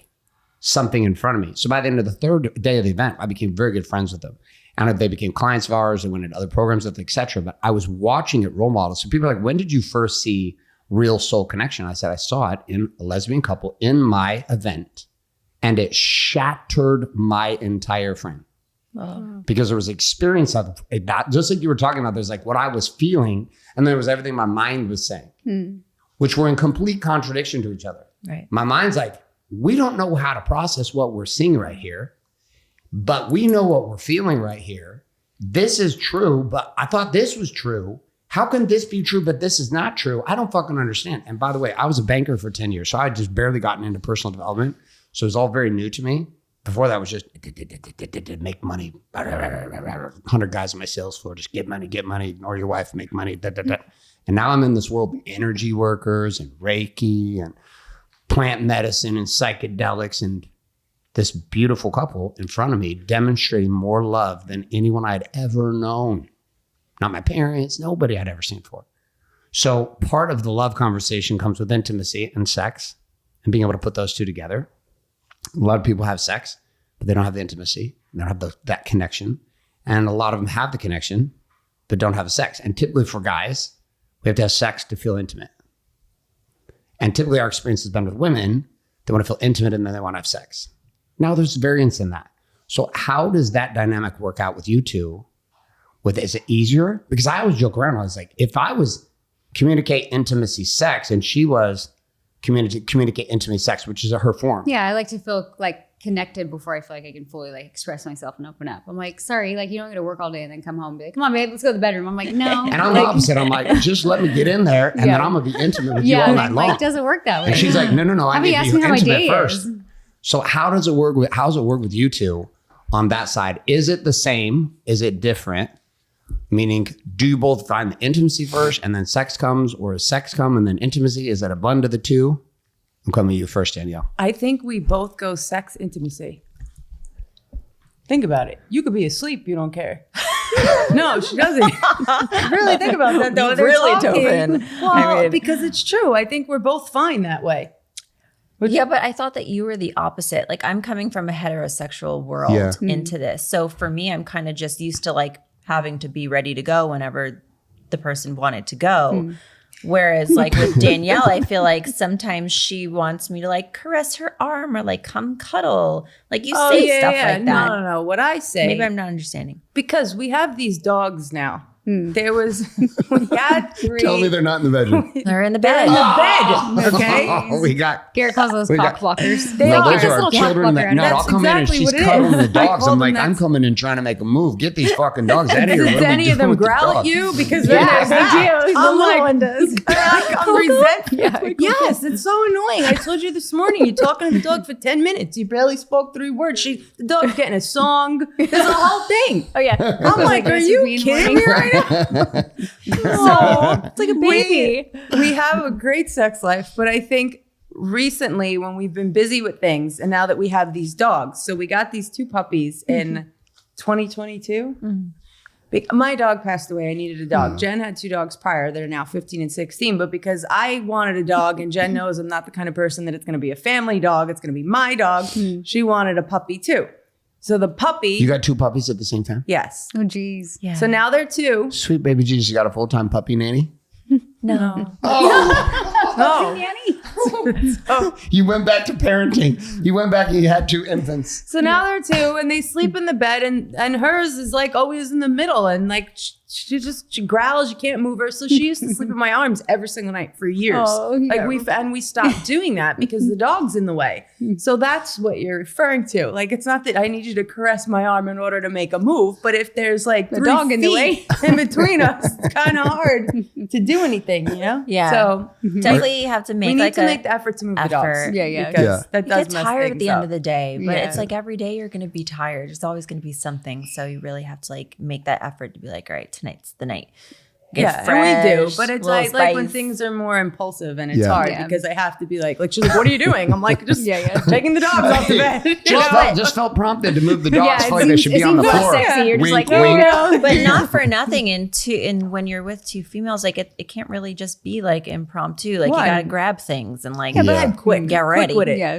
something in front of me. So by the end of the 3rd day of the event, I became very good friends with them. And they became clients of ours and went into other programs with, et cetera. But I was watching it role models. So people are like, when did you first see real soul connection? I said, I saw it in a lesbian couple in my event. And it shattered my entire frame. Wow. Because there was experience of that, just like you were talking about, there's like what I was feeling. And there was everything my mind was saying, which were in complete contradiction to each other. Right. My mind's like, we don't know how to process what we're seeing right here, but we know what we're feeling right here. This is true, but I thought this was true. How can this be true, but this is not true? I don't fucking understand. And by the way, I was a banker for 10 years, so I had just barely gotten into personal development. So it was all very new to me. Before that was just make money. 100 guys on my sales floor, just get money, ignore your wife, make money. And now I'm in this world of energy workers and Reiki and plant medicine and psychedelics, and this beautiful couple in front of me demonstrating more love than anyone I'd ever known. Not my parents, nobody I'd ever seen before. So part of the love conversation comes with intimacy and sex and being able to put those two together. A lot of people have sex, but they don't have the intimacy. They don't have that connection. And a lot of them have the connection, but don't have the sex. And typically for guys, we have to have sex to feel intimate. And typically our experience has been with women, they want to feel intimate and then they want to have sex. Now there's variance in that. So how does that dynamic work out with you two? Is it easier? Because I always joke around. I was like, if I was communicate intimacy sex and she was communicate intimacy sex, which is her form. yeah, I like to feel like connected before I feel like I can fully like express myself and open up. I'm like, sorry, like you don't get to work all day and then come home and be like, come on, babe, let's go to the bedroom. I'm like, no. And I'm the opposite. I'm like, just let me get in there and then I'm gonna be intimate with you all night long. Like, doesn't work that way. And she's like, no, I need to be intimate first. Is. So how does it work with you two on that side? Is it the same? Is it different? Meaning, do you both find the intimacy first and then sex comes, or is sex come and then intimacy? Is it a blend of the two? I'm coming to you first, Danielle. I think we both go sex, intimacy. Think about it. You could be asleep. You don't care. No, she doesn't. Really think about that, though. They're really talking. dove in. Well, because it's true. I think we're both fine that way. Yeah, but I thought that you were the opposite. Like I'm coming from a heterosexual world into this. So for me, I'm kind of just used to like having to be ready to go whenever the person wanted to go. Whereas like with Danielle, I feel like sometimes she wants me to like caress her arm or like come cuddle. Like you say stuff like that. No. What I say. Maybe I'm not understanding. Because we have these dogs now. There was, we had 3. Tell me they're not in the bedroom. They're in the bed. Okay. We got. Garrett calls those cock blockers. They are. Those are our children. I'll come in and she's cuddling the dogs. I'm like, I'm coming in trying to make a move. Get these fucking dogs out of here. Did any of them growl at you? Because they do. The little one does. I'm resentful. Yes, it's so annoying. I told you this morning, you're talking to the dog for 10 minutes. You barely spoke 3 words. The dog's getting a song. There's a whole thing. Oh, yeah. I'm like, are you kidding me right now? So, it's like a baby. We have a great sex life, but I think recently when we've been busy with things and now that we have these dogs, so we got these 2 puppies in 2022. My dog passed away. I needed a dog. Jen had 2 dogs prior. They're now 15 and 16. But because I wanted a dog and Jen knows I'm not the kind of person that it's going to be a family dog, it's going to be my dog. She wanted a puppy too. So the puppy. You got 2 puppies at the same time? Yes. Oh, geez. Yeah. So now they're 2. Sweet baby Jesus, you got a full-time puppy nanny? No. Oh. You went back to parenting. You went back and you had 2 infants. So now they're 2 and they sleep in the bed and hers is like always in the middle and like she growls, you can't move her. So she used to sleep in my arms every single night for years. Oh, yeah. Like we stopped doing that because the dog's in the way. So that's what you're referring to. Like it's not that I need you to caress my arm in order to make a move, but if there's like the dog in the way in between us, it's kind of hard to do anything, you know? Yeah. So definitely have to make we need like to make the effort to move the dogs. Yeah. Because that You does get mess tired at the things end up. of the day, but Yeah. it's like every day you're going to be tired. There's always going to be something. So you really have to like make that effort to be like, all right, tonight's the night. Get and we do, fresh, but it's little like when spice. things are more impulsive and it's Yeah. hard Yeah. because I have to be like she's like, what are you doing? I'm like, just Yeah. taking the dogs off the bed. Just felt prompted to move the dogs. it Like they should be on the seems floor. sexy. You're just Wink, like, wink. But not for nothing. And when you're with 2 females, like it can't really just be like impromptu. Like Why? you gotta grab things and like but I'm quick. get ready. Quick with it. Yeah.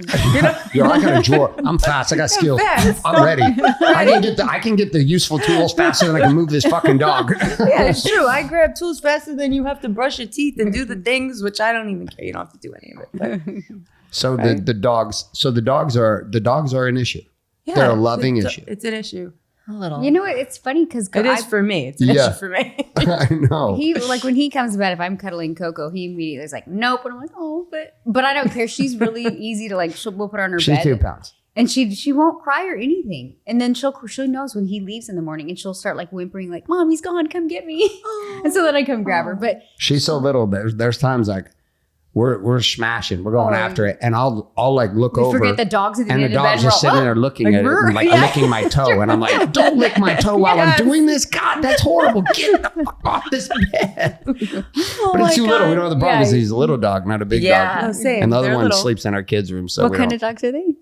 Yo, I got a drawer. I'm fast. I got skills. fast. I'm ready. I can get the useful tools faster than I can move this fucking dog. Yeah, it's true. I grab tools faster than you have to brush your teeth and do the things, which I don't even care. You don't have to do any of it. But So the dogs are an issue. yeah, They're a loving issue. It's an issue. A little. You know what? It's funny because It is for me. It's an issue for me. I know. he like when he comes to bed, if I'm cuddling Coco, he immediately is like, nope. And I'm like, oh, but I don't care. She's really easy to like. We'll put her on her She's bed, 2 pounds. and she won't cry or anything. And then she knows when he leaves in the morning, and she'll start like whimpering, like, "Mom, he's gone. Come get me." And so then I come grab her. But She's so little. There's times like we're smashing, we're going after it, and I'll like look we over. forget the dog's at the and end the of the bed. dog's We're just all, sitting there looking at it, and, like licking my toe, and I'm like, "Don't lick my toe while I'm doing this! God, that's horrible! Get the fuck off this bed!" But it's too little. We don't have the problem. Is he's a little dog, not a big dog. No, same. And the other They're one little. sleeps in our kids' room. So What we kind don't- of dogs are they?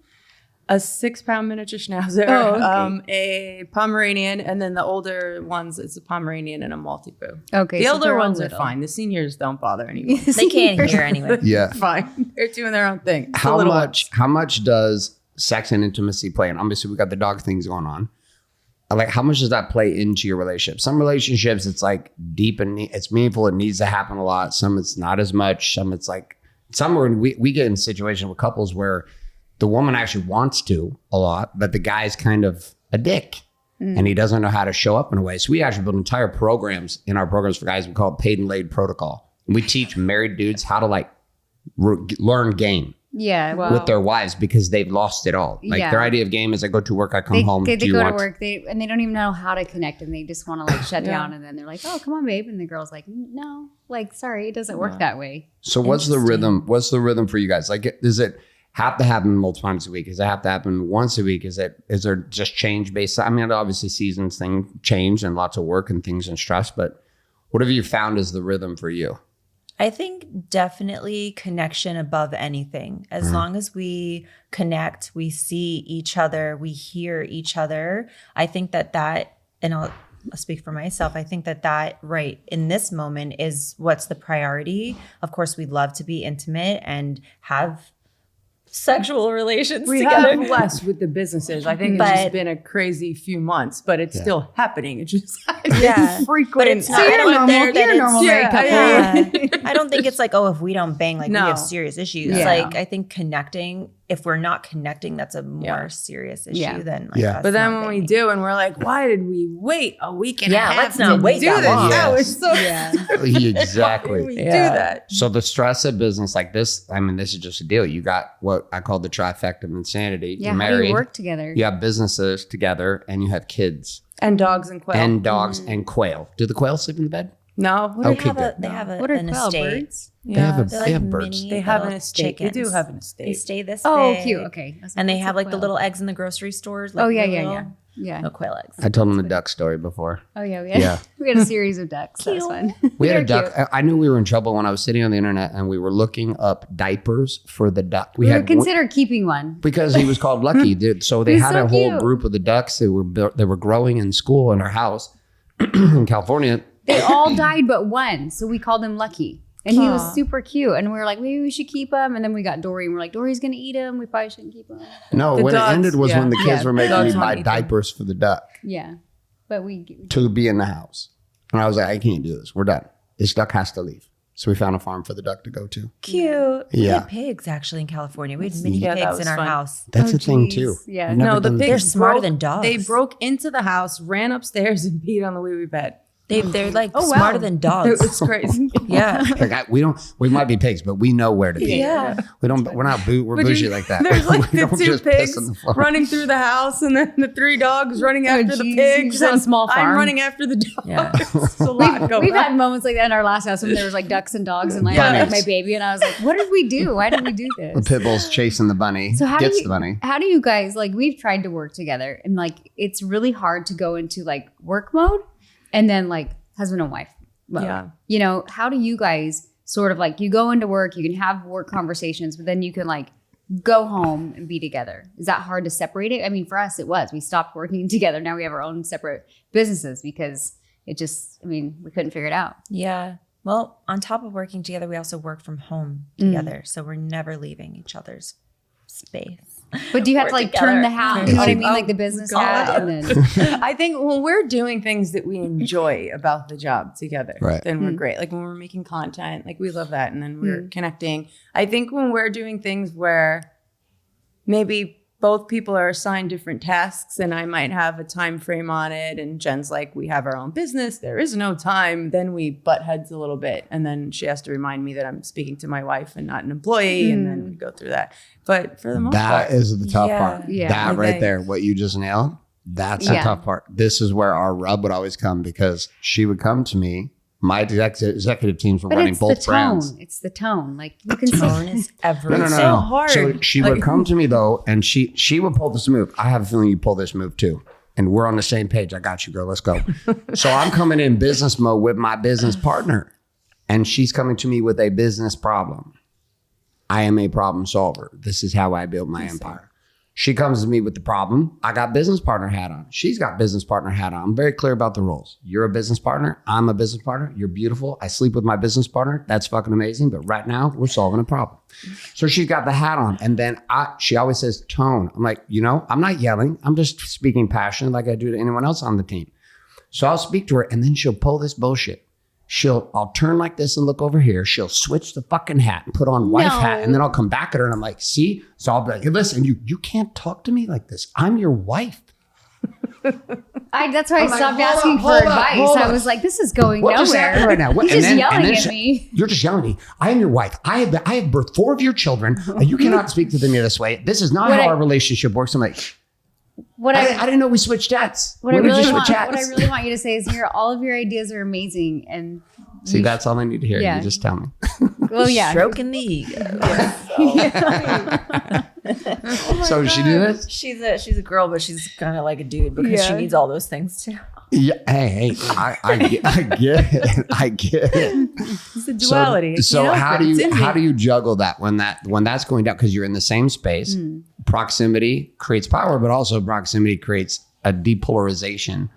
A 6-pound miniature schnauzer, Oh, a Pomeranian, and then the older ones, it's a Pomeranian and a Maltipoo. Okay, The so older they're all ones are little. fine. The seniors don't bother anymore. They can't hear anyway. Yeah. Fine. They're doing their own thing. It's the How little much does sex and intimacy play? And obviously we got the dog things going on. Like how much does that play into your relationship? Some relationships it's like deep and it's meaningful. It needs to happen a lot. Some it's not as much. Some it's like somewhere we get in situations with couples where the woman actually wants to a lot, but the guy's kind of a dick and he doesn't know how to show up in a way. So we actually build entire programs in our programs for guys. We call it Paid and Laid Protocol. And we teach married dudes how to like learn game. Yeah, With their wives because they've lost it all. Like Yeah. their idea of game is I go to work, I come home. They do you go to want work, and they don't even know how to connect, and they just want to like shut down, and then they're like, "Oh, come on, babe," and the girl's like, "No, like, sorry, it doesn't work that way." So what's the rhythm? What's the rhythm for you guys? Like, does it have to happen multiple times a week? Does it have to happen once a week? Is there just change based? I mean, obviously seasons thing change and lots of work and things and stress, but what have you found is the rhythm for you? I think definitely connection above anything. As long as we connect, we see each other, we hear each other. I think that, and I'll speak for myself, I think that right in this moment is what's the priority. Of course, we'd love to be intimate and have sexual relations we together. have less with the businesses. I think it's just been a crazy few months, but it's still happening. It's just frequent. But it's not normal married couple. I don't think it's like, if we don't bang, like we have serious issues. Like I think connecting, if we're not connecting, that's a more serious issue than like us. But then when we do, and we're like, why did we wait a week and a half? Let's not wait that long. That was so exactly. we do that. So the stress of business like this, I mean, this is just a deal. You got what I call the trifecta of insanity. Yeah, You're married, how do you work together? You have businesses together, and you have kids. And dogs and quail. And dogs and quail. Do the quail sleep in the bed? No. They have an estate. Birds? Yeah, They have birds. They have an estate. Chickens. They do have an estate. They stay this Oh, big. cute. Okay. And they have like the little eggs in the grocery stores. Like Yeah. No quail eggs. I told them the duck story before. Oh, yeah. We had a series of ducks. That was fun. We had a duck. I knew we were in trouble when I was sitting on the internet and we were looking up diapers for the duck. We would consider keeping one. Because he was called Lucky, dude. So they had a whole group of the ducks that were growing in school in our house in California. They all died but one. So we called him Lucky. And he was super cute. And we were like, maybe we should keep him. And then we got Dory and we're like, Dory's going to eat him. We probably shouldn't keep him. No, when it ended was when the kids were making me buy diapers for the duck. Yeah. But to be in the house. And I was like, I can't do this. We're done. This duck has to leave. So we found a farm for the duck to go to. Cute. We had pigs actually in California. We had mini pigs in our house. That's a thing too. Yeah. No, the pigs they're smarter than dogs. They broke into the house, ran upstairs, and peed on the wee bed. They're like smarter than dogs. It's crazy. Yeah. Like we might be pigs, but we know where to be. Yeah. We're bougie like that. There's like we the don't two just piss pigs on the floor. running through the house, and then the three dogs running after the pigs. Just on a small farm. I'm running after the dogs. Yeah. It's a lot going We've on. had moments like that in our last house when there was like ducks and dogs and like my baby. And I was like, what did we do? Why did we do this? The pit bull's chasing the bunny. So the bunny. How do you guys, like, we've tried to work together and like, it's really hard to go into like work mode and then like husband and wife mode. Yeah. You know, how do you guys sort of like, you go into work, you can have work conversations, but then you can like go home and be together. Is that hard to separate it? I mean, for us, it was. We stopped working together. Now we have our own separate businesses because we couldn't figure it out. Yeah. Well, on top of working together, we also work from home together. So we're never leaving each other's space. But do you have to like turn the hat? You know what I mean? Like the business hat. And then I think when we're doing things that we enjoy about the job together, then we're great. Like when we're making content, like we love that. And then we're connecting. I think when we're doing things where maybe both people are assigned different tasks and I might have a time frame on it and Jen's like, we have our own business, there is no time, then we butt heads a little bit. And then she has to remind me that I'm speaking to my wife and not an employee. And then we go through that. But for the most part. That is the tough part. Yeah. That right there, what you just nailed, that's the tough part. This is where our rub would always come because she would come to me. My executive teams were running both brands. It's the tone. Like you can Tone is everything. No. so hard. So she would come to me though, and she would pull this move. I have a feeling you pull this move too. And we're on the same page. I got you, girl. Let's go. So I'm coming in business mode with my business partner. And she's coming to me with a business problem. I am a problem solver. This is how I built my empire. She comes to me with the problem. I got business partner hat on. She's got business partner hat on. I'm very clear about the roles. You're a business partner. I'm a business partner. You're beautiful. I sleep with my business partner. That's fucking amazing. But right now we're solving a problem. So she's got the hat on. And then she always says tone. I'm like, I'm not yelling. I'm just speaking passion like I do to anyone else on the team. So I'll speak to her and then she'll pull this bullshit. I'll turn like this and look over here. She'll switch the fucking hat and put on wife hat. And then I'll come back at her and I'm like, see? So I'll be like, hey, listen, you can't talk to me like this. I'm your wife. That's why I stopped asking for advice. I was like, this is going nowhere. What just happened right now? He's just yelling at me. You're just yelling at me. I am your wife. I have birthed 4 of your children. You cannot speak to them this way. This is not how our relationship works. I'm like, I didn't know we switched hats. What I really want you to say is all of your ideas are amazing. And see, that's all I need to hear. Yeah. You just tell me. Well, yeah. Stroking the ego. So does she do this? She's a girl, but she's kind of like a dude because she needs all those things too. Yeah. Hey, I get it. I get it. It's a duality. So how do you juggle that when that's going down? Because you're in the same space. Proximity creates power, but also proximity creates a depolarization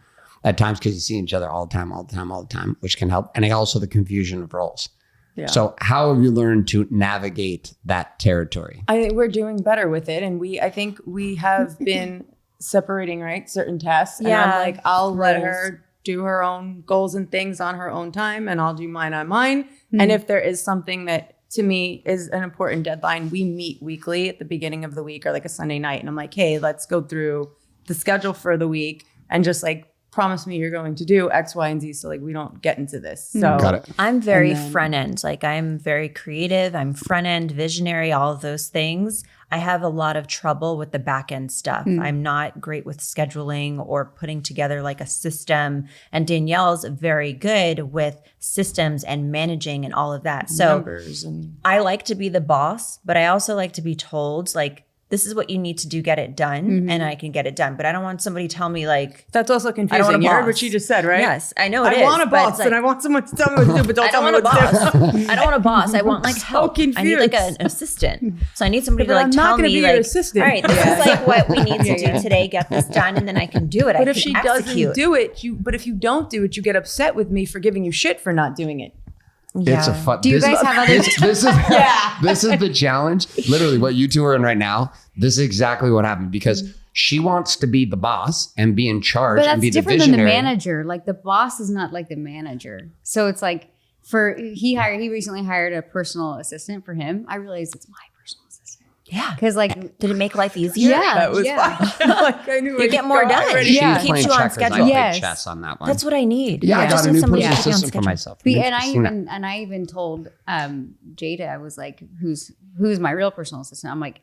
at times because you see each other all the time, which can help. And also the confusion of roles. Yeah. So how have you learned to navigate that territory? I think we're doing better with it. And I think we have been separating, right, certain tasks. Yeah. And I'm like, I'll let her do her own goals and things on her own time, and I'll do mine on mine. Mm-hmm. And if there is something that to me is an important deadline, we meet weekly at the beginning of the week or like a Sunday night. And I'm like, hey, let's go through the schedule for the week and just like promise me you're going to do X, Y, and Z. So like we don't get into this. So got it. I'm very front end. Like I'm very creative. I'm front end, visionary, all of those things. I have a lot of trouble with the back end stuff. I'm not great with scheduling or putting together like a system. And Danielle's very good with systems and managing and all of that. So I like to be the boss, but I also like to be told like, this is what you need to do, get it done, and I can get it done. But I don't want somebody to tell me like... That's also confusing. You heard what she just said, right? Yes, I know it is. I want a boss and I want someone to tell me what to do, but don't tell me what to do. I don't want a boss. I want like help. Confused. I need like an assistant. So I need somebody to like tell me like, assistant. All right, this is like what we need to do today, get this done, and then I can do it. But if she doesn't do it, if you don't do it, you get upset with me for giving you shit for not doing it. Yeah. It's a fun. Do you guys have other? This is the challenge. Literally, what you two are in right now. This is exactly what happened because she wants to be the boss and be in charge. But that's and be different the than the manager. Like the boss is not like the manager. So it's like he recently hired a personal assistant for him. I realized it's my personal assistant. Yeah, because like, did it make life easier? Yeah, that was fine. Like I knew you get more done. Yeah, keeps you on schedule. Yes, chess on that one. That's what I need. Yeah, I got a new personal assistant for myself. And I even told Jada, I was like, who's my real personal assistant? I'm like,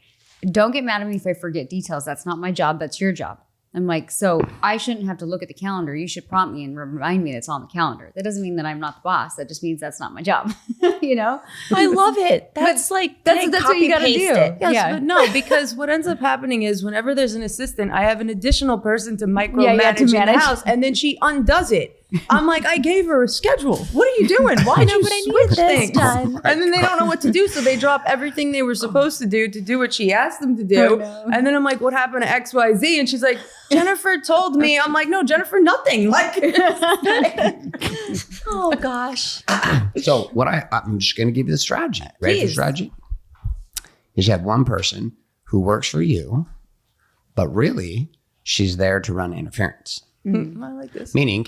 don't get mad at me if I forget details. That's not my job. That's your job. I'm like, so I shouldn't have to look at the calendar. You should prompt me and remind me that it's on the calendar. That doesn't mean that I'm not the boss. That just means that's not my job. You know? I love it. That's like, that's what you got to do. Yes, but no, because what ends up happening is whenever there's an assistant, I have an additional person to micromanage in the house, and then she undoes it. I'm like, I gave her a schedule. What are you doing? Why did you switch things? And then they don't know what to do, so they drop everything they were supposed to do what she asked them to do. And then I'm like, what happened to X, Y, Z? And she's like, Jennifer told me. I'm like, no, Jennifer, nothing. Like, oh gosh. So I'm just going to give you the strategy. Ready for the strategy? You should have one person who works for you, but really she's there to run interference. I like this. Meaning,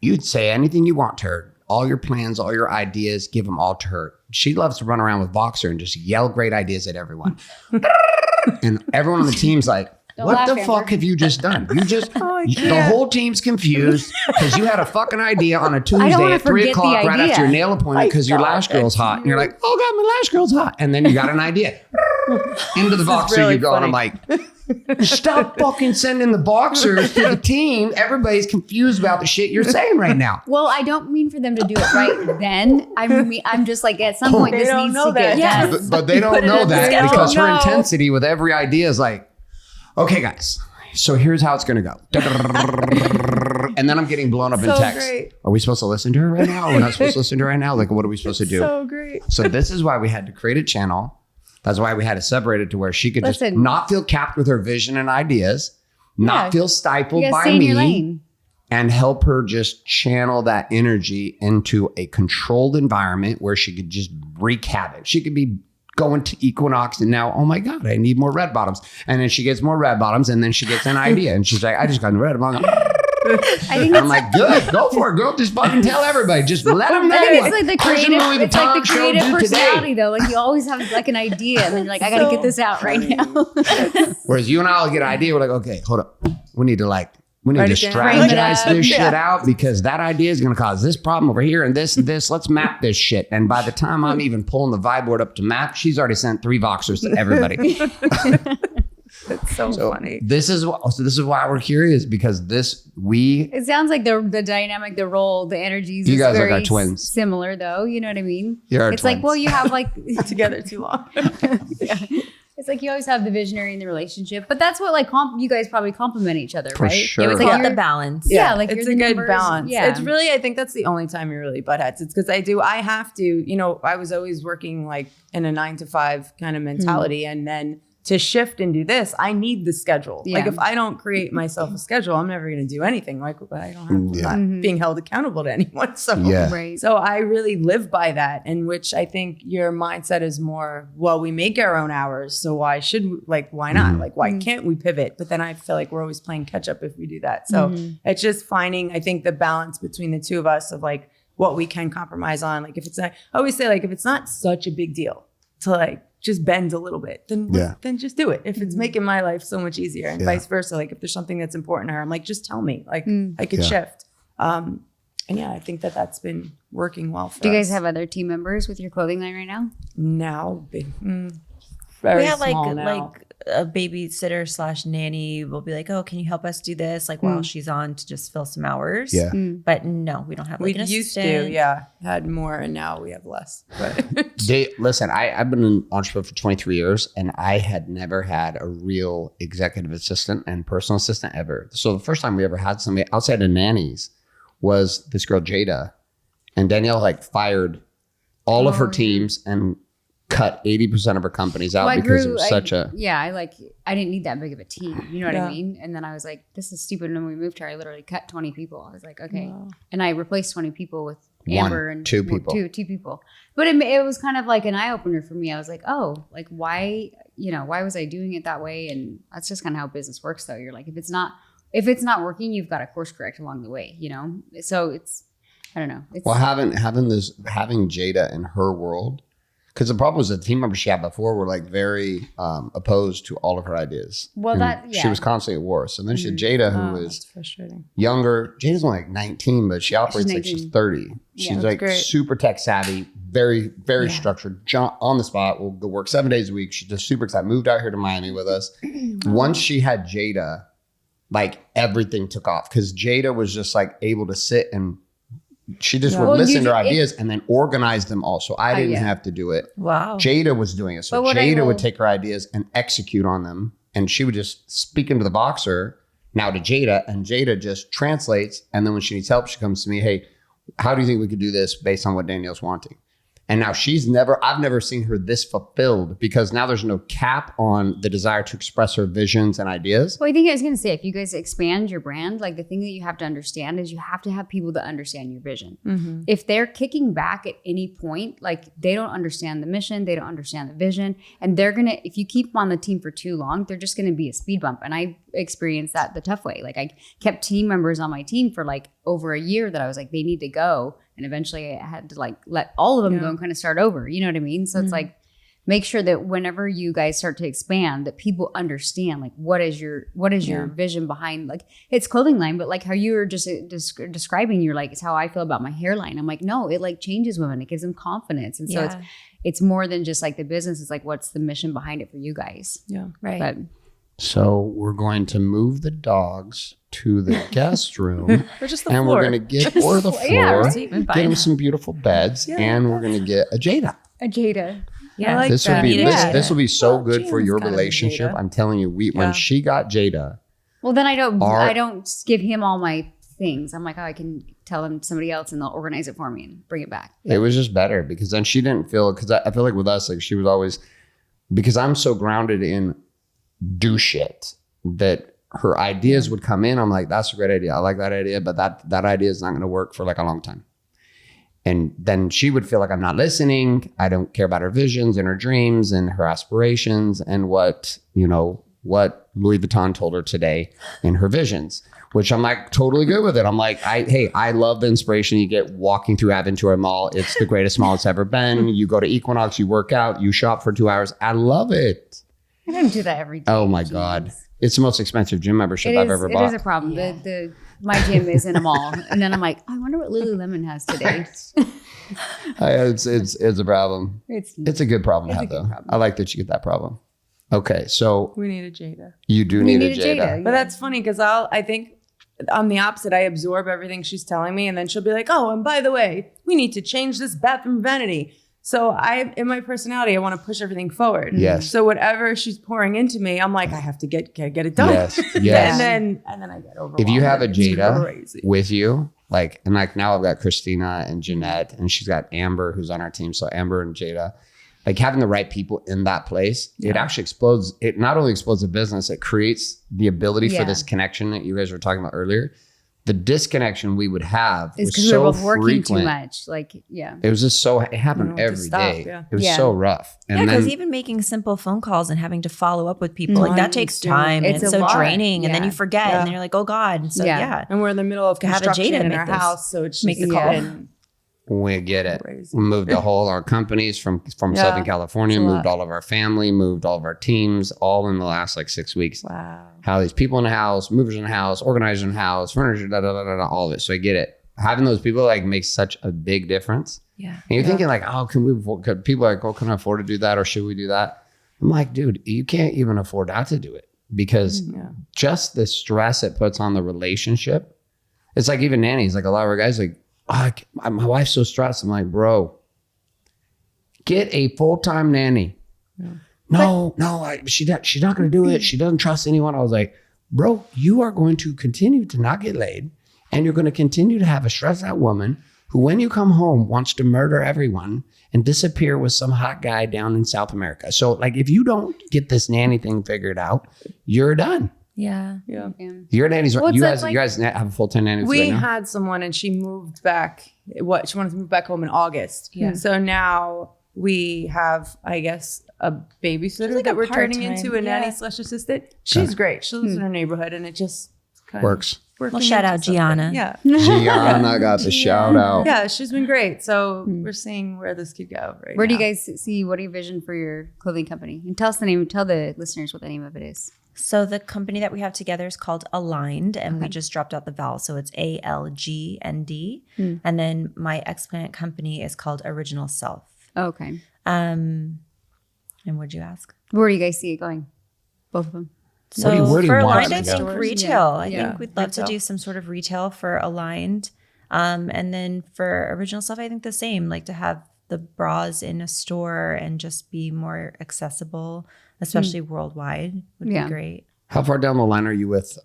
you'd say anything you want to her, all your plans, all your ideas, give them all to her. She loves to run around with Voxer and just yell great ideas at everyone. And everyone on the team's like, what the fuck have you just done? You just, the whole team's confused because you had a fucking idea on a Tuesday at 3 o'clock right after your nail appointment because your lash girl's hot. And you're like, oh God, my lash girl's hot. And then you got an idea. Into the Voxer really you go. Funny. And I'm like, stop fucking sending the boxers to the team. Everybody's confused about the shit you're saying right now. Well, I don't mean for them to do it right then. I'm just like, at some point, this needs to get done. But they don't know that because her intensity with every idea is like, okay, guys, so here's how it's going to go. And then I'm getting blown up in text. Great. Are we supposed to listen to her right now? We're not supposed to listen to her right now? Like, what are we supposed to do? So great. So this is why we had to create a channel. That's why we had to separate it to where she could just not feel capped with her vision and ideas, not feel stifled by me, and help her just channel that energy into a controlled environment where she could just wreak havoc. She could be going to Equinox and now, oh my God, I need more red bottoms. And then she gets more red bottoms and then she gets an idea and she's like, I just got red bottoms. I'm like, good, go for it, girl. Just fucking tell everybody. Just let them know. It's like the creative personality, though. Like you always have like an idea, and then you're like, I got to get this out right now. Whereas you and I will get an idea. We're like, okay, hold up. We need to strategize this shit out because that idea is going to cause this problem over here and this and this. Let's map this shit. And by the time I'm even pulling the vibe board up to map, she's already sent 3 Voxers to everybody. It's so funny. This is why we're curious because it sounds like the dynamic, the role, the energies. You guys are our twins. Similar though, you know what I mean? You're our twins. Like, well, you have like together too long. Yeah. It's like you always have the visionary in the relationship, but that's what like you guys probably complement each other, for right? Sure. It's like the balance. Yeah, like it's a good balance. Yeah, it's really. I think that's the only time you really butt heads. It's because I have to. You know, I was always working like in a 9 to 5 kind of mentality, and then to shift and do this, I need the schedule. Yeah. Like if I don't create myself a schedule, I'm never going to do anything. Like I don't have, I'm not being held accountable to anyone. So, so I really live by that, in which I think your mindset is more, well, we make our own hours. So why should we, like, why not? Like, why can't we pivot? But then I feel like we're always playing catch up if we do that. So it's just finding, I think, the balance between the two of us of like what we can compromise on. Like if it's not, I always say, like, if it's not such a big deal to like just bend a little bit, then just do it. If it's making my life so much easier, and vice versa. Like if there's something that's important to her, I'm like, just tell me, like I could shift. And I think that's been working well for us. Do you guys have other team members with your clothing line right now? Now, very we have small now. like a babysitter / nanny will be like, oh, can you help us do this? Like while she's on to just fill some hours. Yeah. But no, we don't have like an assistant. We used to, had more, and now we have less. But listen, I've been an entrepreneur for 23 years, and I had never had a real executive assistant and personal assistant ever. So the first time we ever had somebody outside of nannies was this girl, Jada. And Danielle like fired all of her teams and cut 80% of her companies out because it was such a... Yeah, I didn't need that big of a team. You know what I mean? And then I was like, this is stupid. And when we moved here, I literally cut 20 people. I was like, okay. Wow. And I replaced 20 people with Amber and two people. But it was kind of like an eye opener for me. I was like, oh, like why was I doing it that way? And that's just kind of how business works though. You're like, if it's not working, you've got to course correct along the way, you know? So it's, I don't know. Well, having Jada in her world, because the problem was the team members she had before were like very opposed to all of her ideas. Well, she was constantly at war. So then she had Jada, who is younger. Jada's only like 19, but she operates like she's 30. She's like super tech savvy, very, very structured. On the spot, will go work 7 days a week. She's just super excited. Moved out here to Miami with us. Once she had Jada, like everything took off because Jada was just like able to sit and she just would listen to her ideas and then organize them all. So I didn't have to do it. Wow. Jada was doing it. So Jada would take her ideas and execute on them. And she would just speak into the Boxer now to Jada, and Jada just translates. And then when she needs help, she comes to me, hey, how do you think we could do this based on what Danielle's wanting? And now I've never seen her this fulfilled because now there's no cap on the desire to express her visions and ideas. Well, I think I was going to say, if you guys expand your brand, like the thing that you have to understand is you have to have people that understand your vision. Mm-hmm. If they're kicking back at any point, like they don't understand the mission, they don't understand the vision, and if you keep them on the team for too long, they're just going to be a speed bump. And I experienced that the tough way. Like I kept team members on my team for like over a year that I was like, they need to go. And eventually I had to like let all of them go and kind of start over. You know what I mean? So it's like, make sure that whenever you guys start to expand, that people understand like what is your vision behind, like it's clothing line, but like how you were just describing, you're like, it's how I feel about my hairline. I'm like, no, it like changes women. It gives them confidence. And so it's more than just like the business. It's like, what's the mission behind it for you guys? Yeah. Right. So we're going to move the dogs to the guest room, or just the and floor. We're going to get the floor, get them some beautiful beds, and we're going to get a Jada. Yeah, like this this will be so good for your relationship. I'm telling you, when she got Jada, well, then I don't give him all my things. I'm like, oh, I can tell him somebody else, and they'll organize it for me and bring it back. It was just better because then she didn't feel, because I feel like with us, like she was always, because I'm so grounded in do shit that her ideas would come in. I'm like, that's a great idea. I like that idea, but that idea is not going to work for like a long time. And then she would feel like I'm not listening. I don't care about her visions and her dreams and her aspirations and what Louis Vuitton told her today in her visions, which I'm like totally good with it. I'm like, I love the inspiration you get walking through Aventura Mall. It's the greatest mall it's ever been. You go to Equinox, you work out, you shop for 2 hours. I love it. I don't do that every day. Oh my God. It's the most expensive gym membership I've ever bought. It is a problem. Yeah. My gym is in a mall. And then I'm like, I wonder what Lululemon has today. It's a problem. It's a good problem to have though. I like that you get that problem. Okay, so we need a Jada. You do need a Jada. But that's funny because I think I'm the opposite. I absorb everything she's telling me, and then she'll be like, oh, and by the way, we need to change this bathroom vanity. So in my personality, I want to push everything forward. Yes. So whatever she's pouring into me, I'm like, I have to get it done. Yes. and then I get overwhelmed. If you have a Jada with you, like now I've got Christina and Jeanette, and she's got Amber who's on our team. So Amber and Jada, like having the right people in that place, it actually explodes. It not only explodes the business, it creates the ability for this connection that you guys were talking about earlier. The disconnection we would have is because we were both working too much. Like, it was just so, it happened every day. It was so rough. And because even making simple phone calls and having to follow up with people, like that takes time. And it's so draining. And then you forget and then you're like, oh God. And so, and we're in the middle of construction in our house. So it's just make the call. We get it. We moved all our companies from Southern California, moved all of our family, moved all of our teams, all in the last like 6 weeks. Wow. How these people in the house, movers in the house, organizers in the house, furniture, all of it. So I get it. Having those people like makes such a big difference. Yeah. And you're thinking like, oh, could people like, oh, can I afford to do that? Or should we do that? I'm like, dude, you can't even afford not to do it because just the stress it puts on the relationship. It's like even nannies, like a lot of our guys like, oh, my wife's so stressed. I'm like, bro, get a full-time nanny. No, she's not going to do it. She doesn't trust anyone. I was like, bro, you are going to continue to not get laid. And you're going to continue to have a stressed out woman who, when you come home, wants to murder everyone and disappear with some hot guy down in South America. So like, if you don't get this nanny thing figured out, you're done. Yeah. Your nannies, you guys have a full-time nanny. We had someone and she moved back. She wanted to move back home in August. Yeah. So now we have, I guess, a babysitter that we're turning into a nanny / assistant. She's great. She lives in her neighborhood and it just kind works. Well, shout out Gianna. Yeah. Gianna got the shout out. Yeah, she's been great. So we're seeing where this could go right Where now. do you guys see, what do you vision for your clothing company? And tell the listeners what the name of it is. So the company that we have together is called Aligned, and we just dropped out the vowel. So it's ALGND. And then my explant company is called Original Self. Okay. And what'd you ask? Where do you guys see it going? Both of them. So where do you for want Aligned, I think retail. I think we'd love retail. to do some sort of retail for Aligned. And then for Original Self, I think the same, like to have the bras in a store and just be more accessible, especially worldwide, would be great. How far down the line are you with,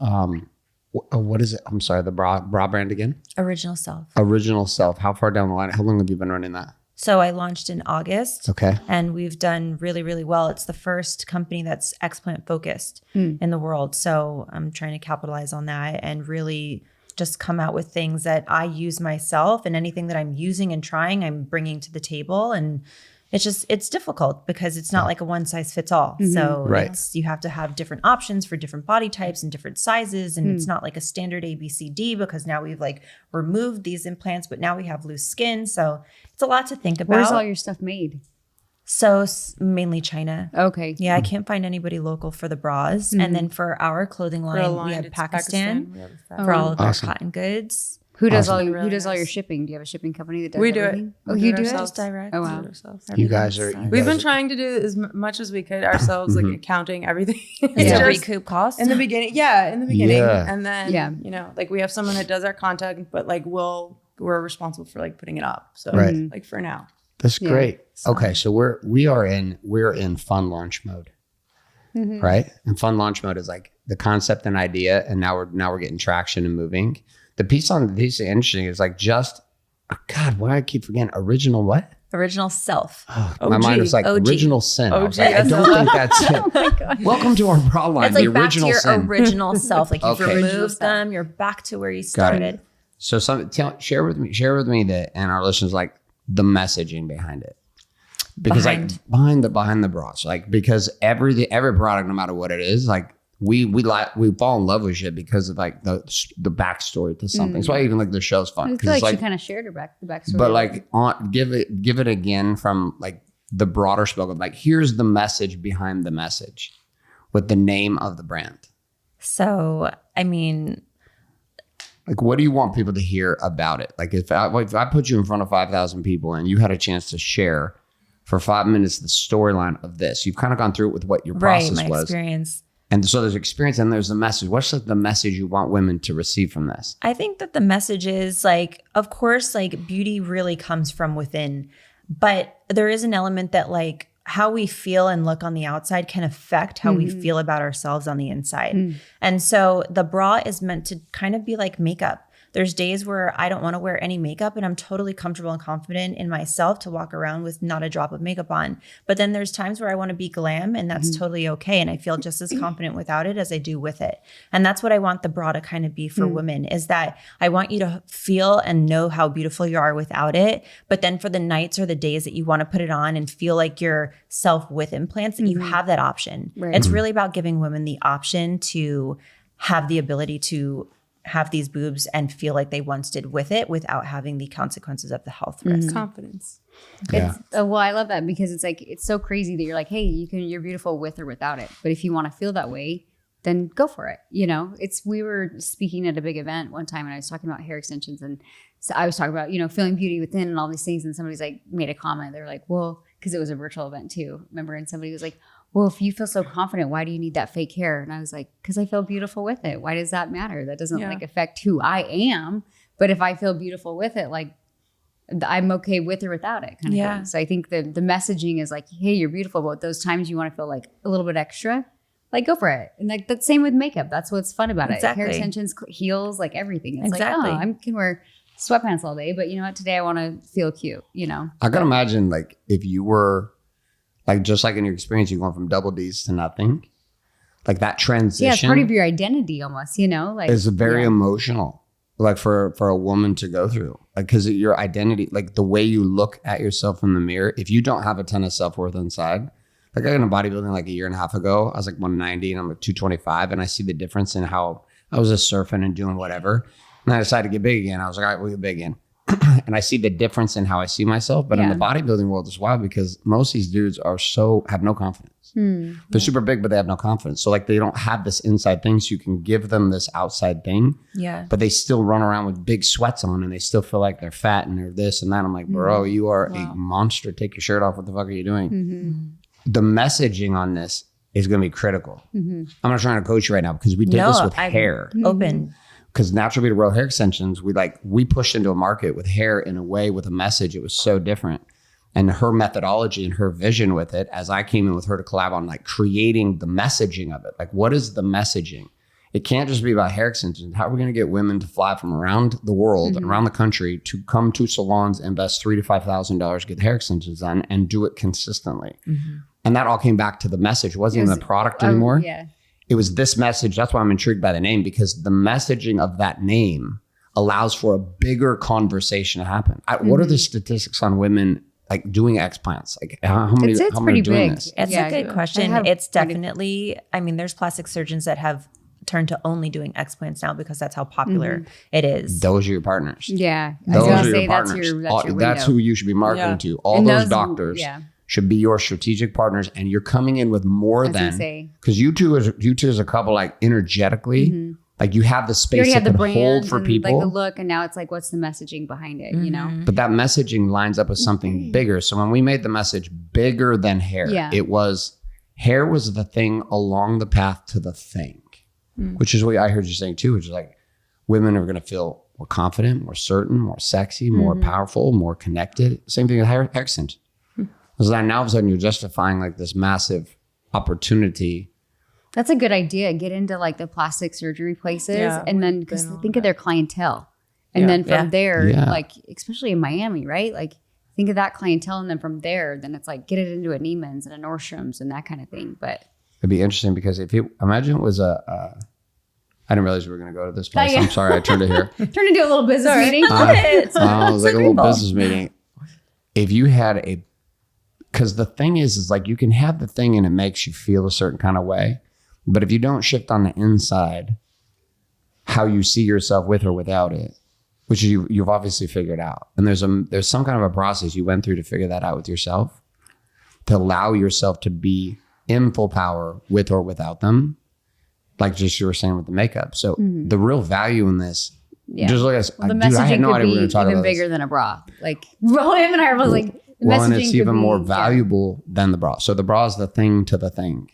what is it? I'm sorry, the bra brand again? Original Self. Original Self. How far down the line? How long have you been running that? So I launched in August. Okay. And we've done really, really well. It's the first company that's explant focused in the world. So I'm trying to capitalize on that and really just come out with things that I use myself, and anything that I'm using and trying, I'm bringing to the table. And it's difficult because it's not like a one size fits all. So you have to have different options for different body types and different sizes. And it's not like a standard ABCD because now we've like removed these implants, but now we have loose skin. So it's a lot to think about. Where's all your stuff made? So mainly China. Okay. Yeah, I can't find anybody local for the bras. And then for our clothing line, we have Pakistan for all of our cotton goods. Who does all your shipping? Do you have a shipping company that does We do everything? it. Oh, you do ourselves it? direct. Oh, wow. You guys are... We've been trying to do as much as we could ourselves, like accounting, everything. To recoup costs? In the beginning. Yeah. And then, like we have someone that does our content, but like we're responsible for like putting it up. So like for now. That's great. So. Okay. So we're in fun launch mode, right? And fun launch mode is like the concept and idea. And now we're getting traction and moving. The piece interesting is like God, why I keep forgetting original what? Original Self. Oh, my mind was like original sin. OG. I don't think that's it. Oh my God. Welcome to our bra line. It's like the original back to your sin. original self. Like you've removed them. You're back to where you started. So share with me that, and our listeners, like the messaging behind it. Because behind the bras, like because every product, no matter what it is, like we fall in love with shit because of like the backstory to something. That's why even like the show's fun. I feel like she kind of shared the backstory. But like give it again from like the broader scope of like, here's the message behind the message with the name of the brand. So, I mean, like, what do you want people to hear about it? Like if I put you in front of 5,000 people and you had a chance to share for 5 minutes the storyline of this, you've kind of gone through it with what your process was. My experience. And so there's experience and there's the message. What's the message you want women to receive from this? I think that the message is like, of course, like beauty really comes from within, but there is an element that like how we feel and look on the outside can affect how we feel about ourselves on the inside. And so the bra is meant to kind of be like makeup. There's days where I don't want to wear any makeup and I'm totally comfortable and confident in myself to walk around with not a drop of makeup on. But then there's times where I want to be glam, and that's totally okay. And I feel just as confident without it as I do with it. And that's what I want the bra to kind of be for women, is that I want you to feel and know how beautiful you are without it. But then for the nights or the days that you want to put it on and feel like yourself with implants, that you have that option. Right. It's really about giving women the option to have the ability to have these boobs and feel like they once did with it without having the consequences of the health risk. Confidence. Yeah. Well, I love that, because it's like, it's so crazy that you're like, hey, you're beautiful with or without it. But if you want to feel that way, then go for it. You know, we were speaking at a big event one time and I was talking about hair extensions, and so I was talking about, feeling beauty within and all these things. And somebody's like made a comment. They were like, well, because it was a virtual event too, remember? And somebody was like, well, if you feel so confident, why do you need that fake hair? And I was like, because I feel beautiful with it. Why does that matter? That doesn't like affect who I am. But if I feel beautiful with it, like I'm okay with or without it kind of thing. So I think the messaging is like, hey, you're beautiful. But those times you want to feel like a little bit extra, like go for it. And like that's same with makeup. That's what's fun about it. Hair extensions, heels, like everything. It's like, oh, I can wear sweatpants all day, but you know what? Today I want to feel cute, I can imagine like if you were like, just like in your experience, you're going from double D's to nothing. Like that transition. Yeah, it's part of your identity almost, like it's very emotional, like for a woman to go through, like, because your identity, like the way you look at yourself in the mirror, if you don't have a ton of self-worth inside, like I got into bodybuilding like a year and a half ago, I was like 190 and I'm like 225, and I see the difference in how I was just surfing and doing whatever. And I decided to get big again. I was like, all right, we'll get big again. And I see the difference in how I see myself. But in the bodybuilding world, it's wild because most of these dudes have no confidence. They're super big, but they have no confidence. So like they don't have this inside thing. So you can give them this outside thing. Yeah. But they still run around with big sweats on and they still feel like they're fat and they're this and that. I'm like, bro, you are a monster. Take your shirt off. What the fuck are you doing? The messaging on this is going to be critical. I'm not trying to coach you right now because we did this with hair. Open. Because Natural Beauty Row hair extensions, we pushed into a market with hair in a way with a message. It was so different. And her methodology and her vision with it, as I came in with her to collab on like creating the messaging of it. Like, what is the messaging? It can't just be about hair extensions. How are we going to get women to fly from around the world, around the country, to come to salons, invest $3,000 to $5,000, get hair extensions done, and do it consistently? And that all came back to the message. It wasn't even the product anymore. Yeah. It was this message. That's why I'm intrigued by the name, because the messaging of that name allows for a bigger conversation to happen. What are the statistics on women like doing explants? Like how many? It's how pretty many are doing big. this? It's a good question. It's definitely. I mean, there's plastic surgeons that have turned to only doing explants now because that's how popular it is. Those are your partners. Yeah, those are your partners. That's your window. That's who you should be marketing to. All those doctors. Should be your strategic partners, and you're coming in with more than, because you two as a couple, like energetically, like you have the space that can hold for people, like the look, and now it's like, what's the messaging behind it? But that messaging lines up with something bigger. So when we made the message bigger than hair, it was hair was the thing along the path to the thing, which is what I heard you saying too, which is like women are going to feel more confident, more certain, more sexy, more powerful, more connected. Same thing with hair extension. Because now all of a sudden you're justifying like this massive opportunity. That's a good idea. Get into like the plastic surgery places, and then because think of their clientele, and then from there, like especially in Miami, right? Like think of that clientele, and then from there, then it's like get it into a Neiman's and a Nordstrom's and that kind of thing. But it'd be interesting because if you imagine it was I didn't realize we were going to go to this place. I'm sorry, I turned it here. Turned into a little business meeting. It was like a little business meeting. If you had because the thing is like you can have the thing and it makes you feel a certain kind of way. But if you don't shift on the inside, how you see yourself with or without it, which you've obviously figured out. And there's some kind of a process you went through to figure that out with yourself, to allow yourself to be in full power with or without them. Like just you were saying with the makeup. So the real value in this, just look at the messaging I had no idea we were going to talk about bigger than a bra. Like him and I were like, and it's even more valuable than the bra. So the bra is the thing to the thing.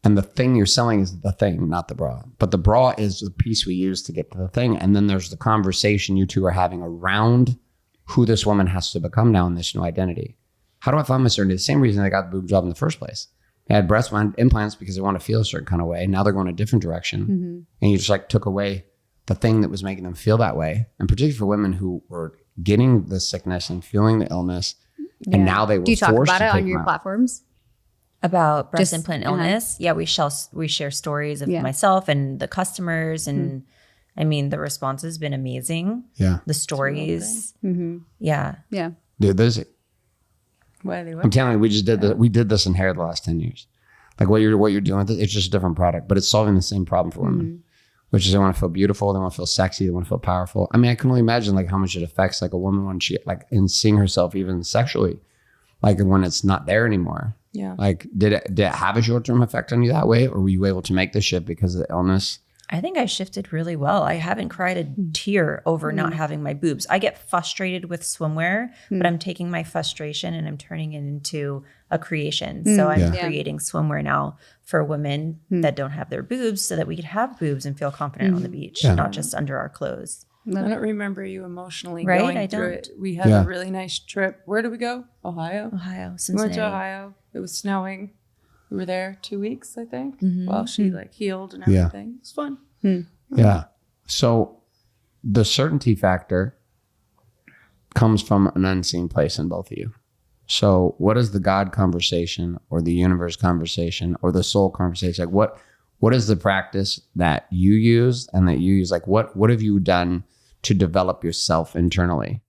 And the thing you're selling is the thing, not the bra. But the bra is the piece we use to get to the thing. And then there's the conversation you two are having around who this woman has to become now in this new identity. How do I find my certainty? The same reason I got the boob job in the first place. They had breast implants because they want to feel a certain kind of way. Now they're going a different direction. And you just like took away the thing that was making them feel that way. And particularly for women who were getting the sickness and feeling the illness, and now they were forced to take them out. Do you talk about it on your platforms? About breast implant illness? Yeah, we share stories of myself and the customers, and I mean, the response has been amazing. Yeah. The stories. Yeah. Dude, I'm telling you, we just did we did this in hair the last 10 years. Like what you're doing with it, it's just a different product, but it's solving the same problem for women, which is they want to feel beautiful, they want to feel sexy, they want to feel powerful. I mean, I can only imagine like how much it affects like a woman when she like in seeing herself even sexually, like when it's not there anymore. Yeah. Like did it have a short-term effect on you that way, or were you able to make the shift because of the illness? I think I shifted really well. I haven't cried a tear over not having my boobs. I get frustrated with swimwear, but I'm taking my frustration and I'm turning it into a creation. So I'm creating swimwear now for women that don't have their boobs, so that we could have boobs and feel confident on the beach, not just under our clothes. I don't remember you emotionally going through it. We had a really nice trip. Where did we go? Ohio, Cincinnati. We went to Ohio. It was snowing. We were there 2 weeks, I think, while she like healed and everything. It was fun. Yeah. So the certainty factor comes from an unseen place in both of you. So what is the God conversation or the universe conversation or the soul conversation? Like what is the practice that you use and that you use? Like what have you done to develop yourself internally?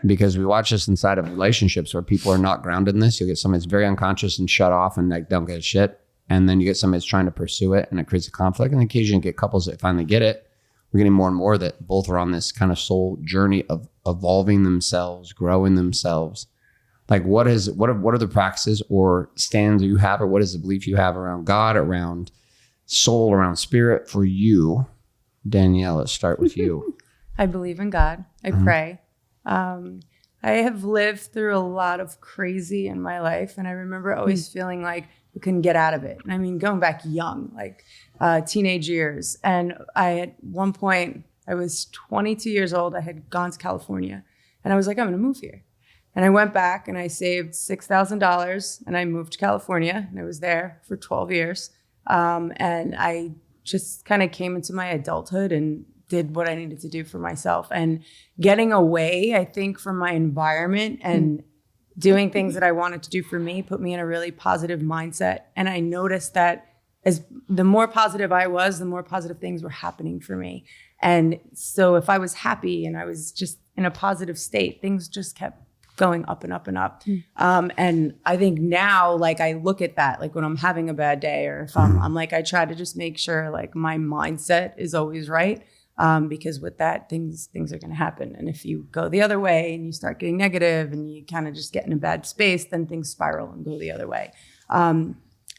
Because we watch this inside of relationships where people are not grounded in this. You'll get somebody that's very unconscious and shut off and like don't get a shit. And then you get somebody that's trying to pursue it and it creates a conflict. And occasionally you get couples that finally get it. We're getting more and more that both are on this kind of soul journey of evolving themselves, growing themselves. Like what are the practices or stands you have, or what is the belief you have around God, around soul, around spirit for you? Danielle, let's start with you. I believe in God. I pray. I have lived through a lot of crazy in my life, and I remember always feeling like I couldn't get out of it. And I mean, going back young, like teenage years. And at one point, I was 22 years old. I had gone to California, and I was like, I'm going to move here. And I went back and I saved $6,000 and I moved to California, and I was there for 12 years. And I just kind of came into my adulthood and did what I needed to do for myself, and getting away, I think, from my environment and doing things that I wanted to do for me put me in a really positive mindset. And I noticed that as the more positive I was, the more positive things were happening for me. And so if I was happy and I was just in a positive state, things just kept going up and up and up. And I think now, like, I look at that, like when I'm having a bad day, or if I'm like, I try to just make sure like my mindset is always right. Because with that, things are going to happen. And if you go the other way and you start getting negative and you kind of just get in a bad space, then things spiral and go the other way.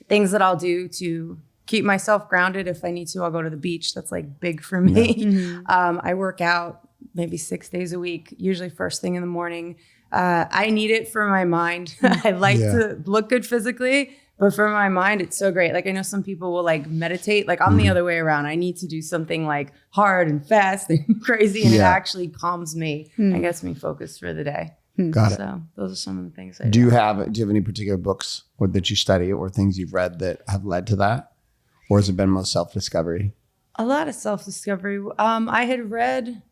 Things that I'll do to keep myself grounded. If I need to, I'll go to the beach. That's like big for me. I work out maybe 6 days a week, usually first thing in the morning. I need it for my mind. I like to look good physically, but for my mind, it's so great. Like, I know some people will like meditate. Like, I'm the other way around. I need to do something like hard and fast and crazy, and it actually calms me and gets me focused for the day. Got it. So those are some of the things I do. Do you have any particular books that you study or things you've read that have led to that? Or has it been most self-discovery? A lot of self-discovery. I had read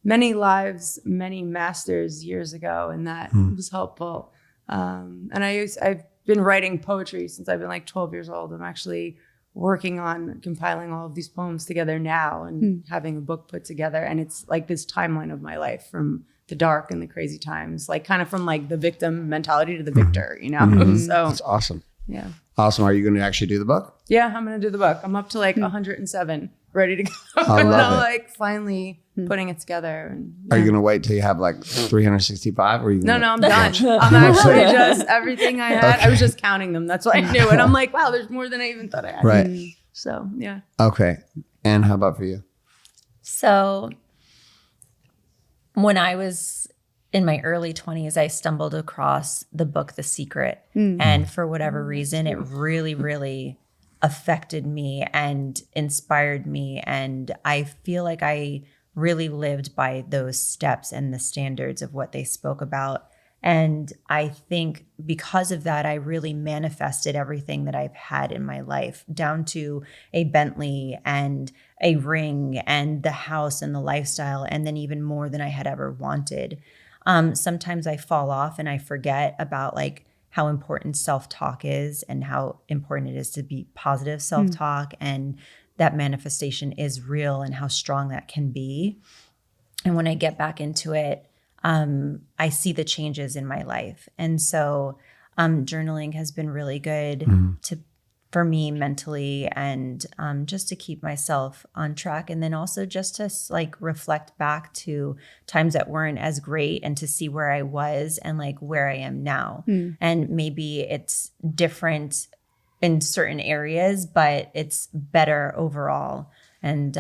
Many Lives, Many Masters years ago, and that was helpful. And I've been writing poetry since I've been like 12 years old. I'm actually working on compiling all of these poems together now and having a book put together. And it's like this timeline of my life, from the dark and the crazy times, like kind of from like the victim mentality to the victor, you know? So that's awesome. Yeah. Awesome. Are you going to actually do the book? Yeah, I'm going to do the book. I'm up to like 107, ready to go. I and love I'm it. like finally putting it together. And, Are you going to wait till you have like 365? Or are you No, gonna I'm done. I'm actually just everything I had. I was just counting them. That's what I knew. And I'm like, wow, there's more than I even thought I had. Right. So, yeah. Okay. And how about for you? So when I was in my early 20s, I stumbled across the book, The Secret. And for whatever reason, it really, really affected me and inspired me. And I feel like I really lived by those steps and the standards of what they spoke about. And I think because of that, I really manifested everything that I've had in my life, down to a Bentley and a ring and the house and the lifestyle, and then even more than I had ever wanted. Sometimes I fall off and I forget about like how important self-talk is and how important it is to be positive self-talk, and that manifestation is real and how strong that can be. And when I get back into it, I see the changes in my life. And so journaling has been really good for me mentally, and just to keep myself on track. And then also just to like reflect back to times that weren't as great and to see where I was and like where I am now. And maybe it's different in certain areas, but it's better overall. And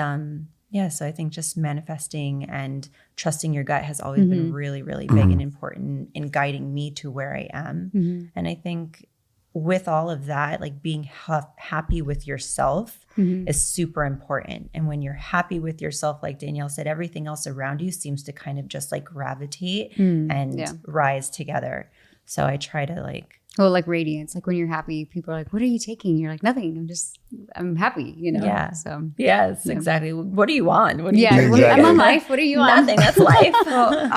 so I think just manifesting and trusting your gut has always been really, really big and important in guiding me to where I am. And I think with all of that, like being happy with yourself is super important. And when you're happy with yourself, like Danielle said, everything else around you seems to kind of just like gravitate and rise together. So I try to like, like radiance, like when you're happy, people are like, what are you taking? You're like, nothing. I'm happy, you know? Yeah. So yes, exactly. What do you want? What do you Exactly. I'm on life. What are you on? Nothing. That's life. Well,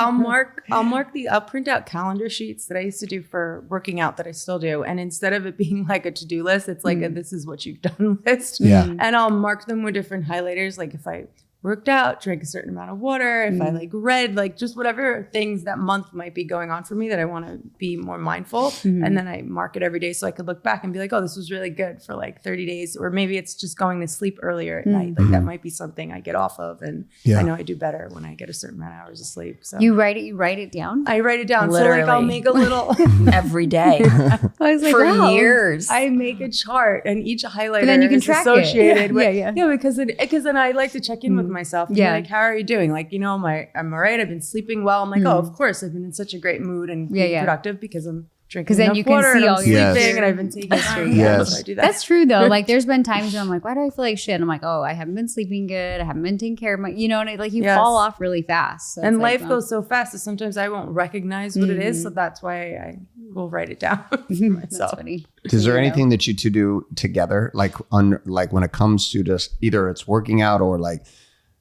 I'll print out calendar sheets that I used to do for working out that I still do. And instead of it being like a to-do list, it's like this is what you've done list. Yeah. And I'll mark them with different highlighters. Like if I worked out, drank a certain amount of water, if I like read, like just whatever things that month might be going on for me that I want to be more mindful. And then I mark it every day so I could look back and be like, oh, this was really good for like 30 days. Or maybe it's just going to sleep earlier at night. Like that might be something I get off of. And I know I do better when I get a certain amount of hours of sleep. So you write it down? I write it down. Literally. So like I'll make a little every day I was like, for wow. years. I make a chart and each highlighter then you can is track associated it. with Yeah. because then I like to check in with myself and be like, how are you doing? Like, I'm all right. I've been sleeping well. I'm like, oh, of course I've been in such a great mood and being productive because I'm drinking enough water and I'm sleeping and I've been taking time. So I do that. That's true though. Like there's been times where I'm like, why do I feel like shit? And I'm like, oh, I haven't been sleeping good. I haven't been taking care of my, and like you fall off really fast. So and life goes so fast that sometimes I won't recognize what it is. So that's why I will write it down for myself. That's funny. Is there anything that you two do together? Like when it comes to just either it's working out or like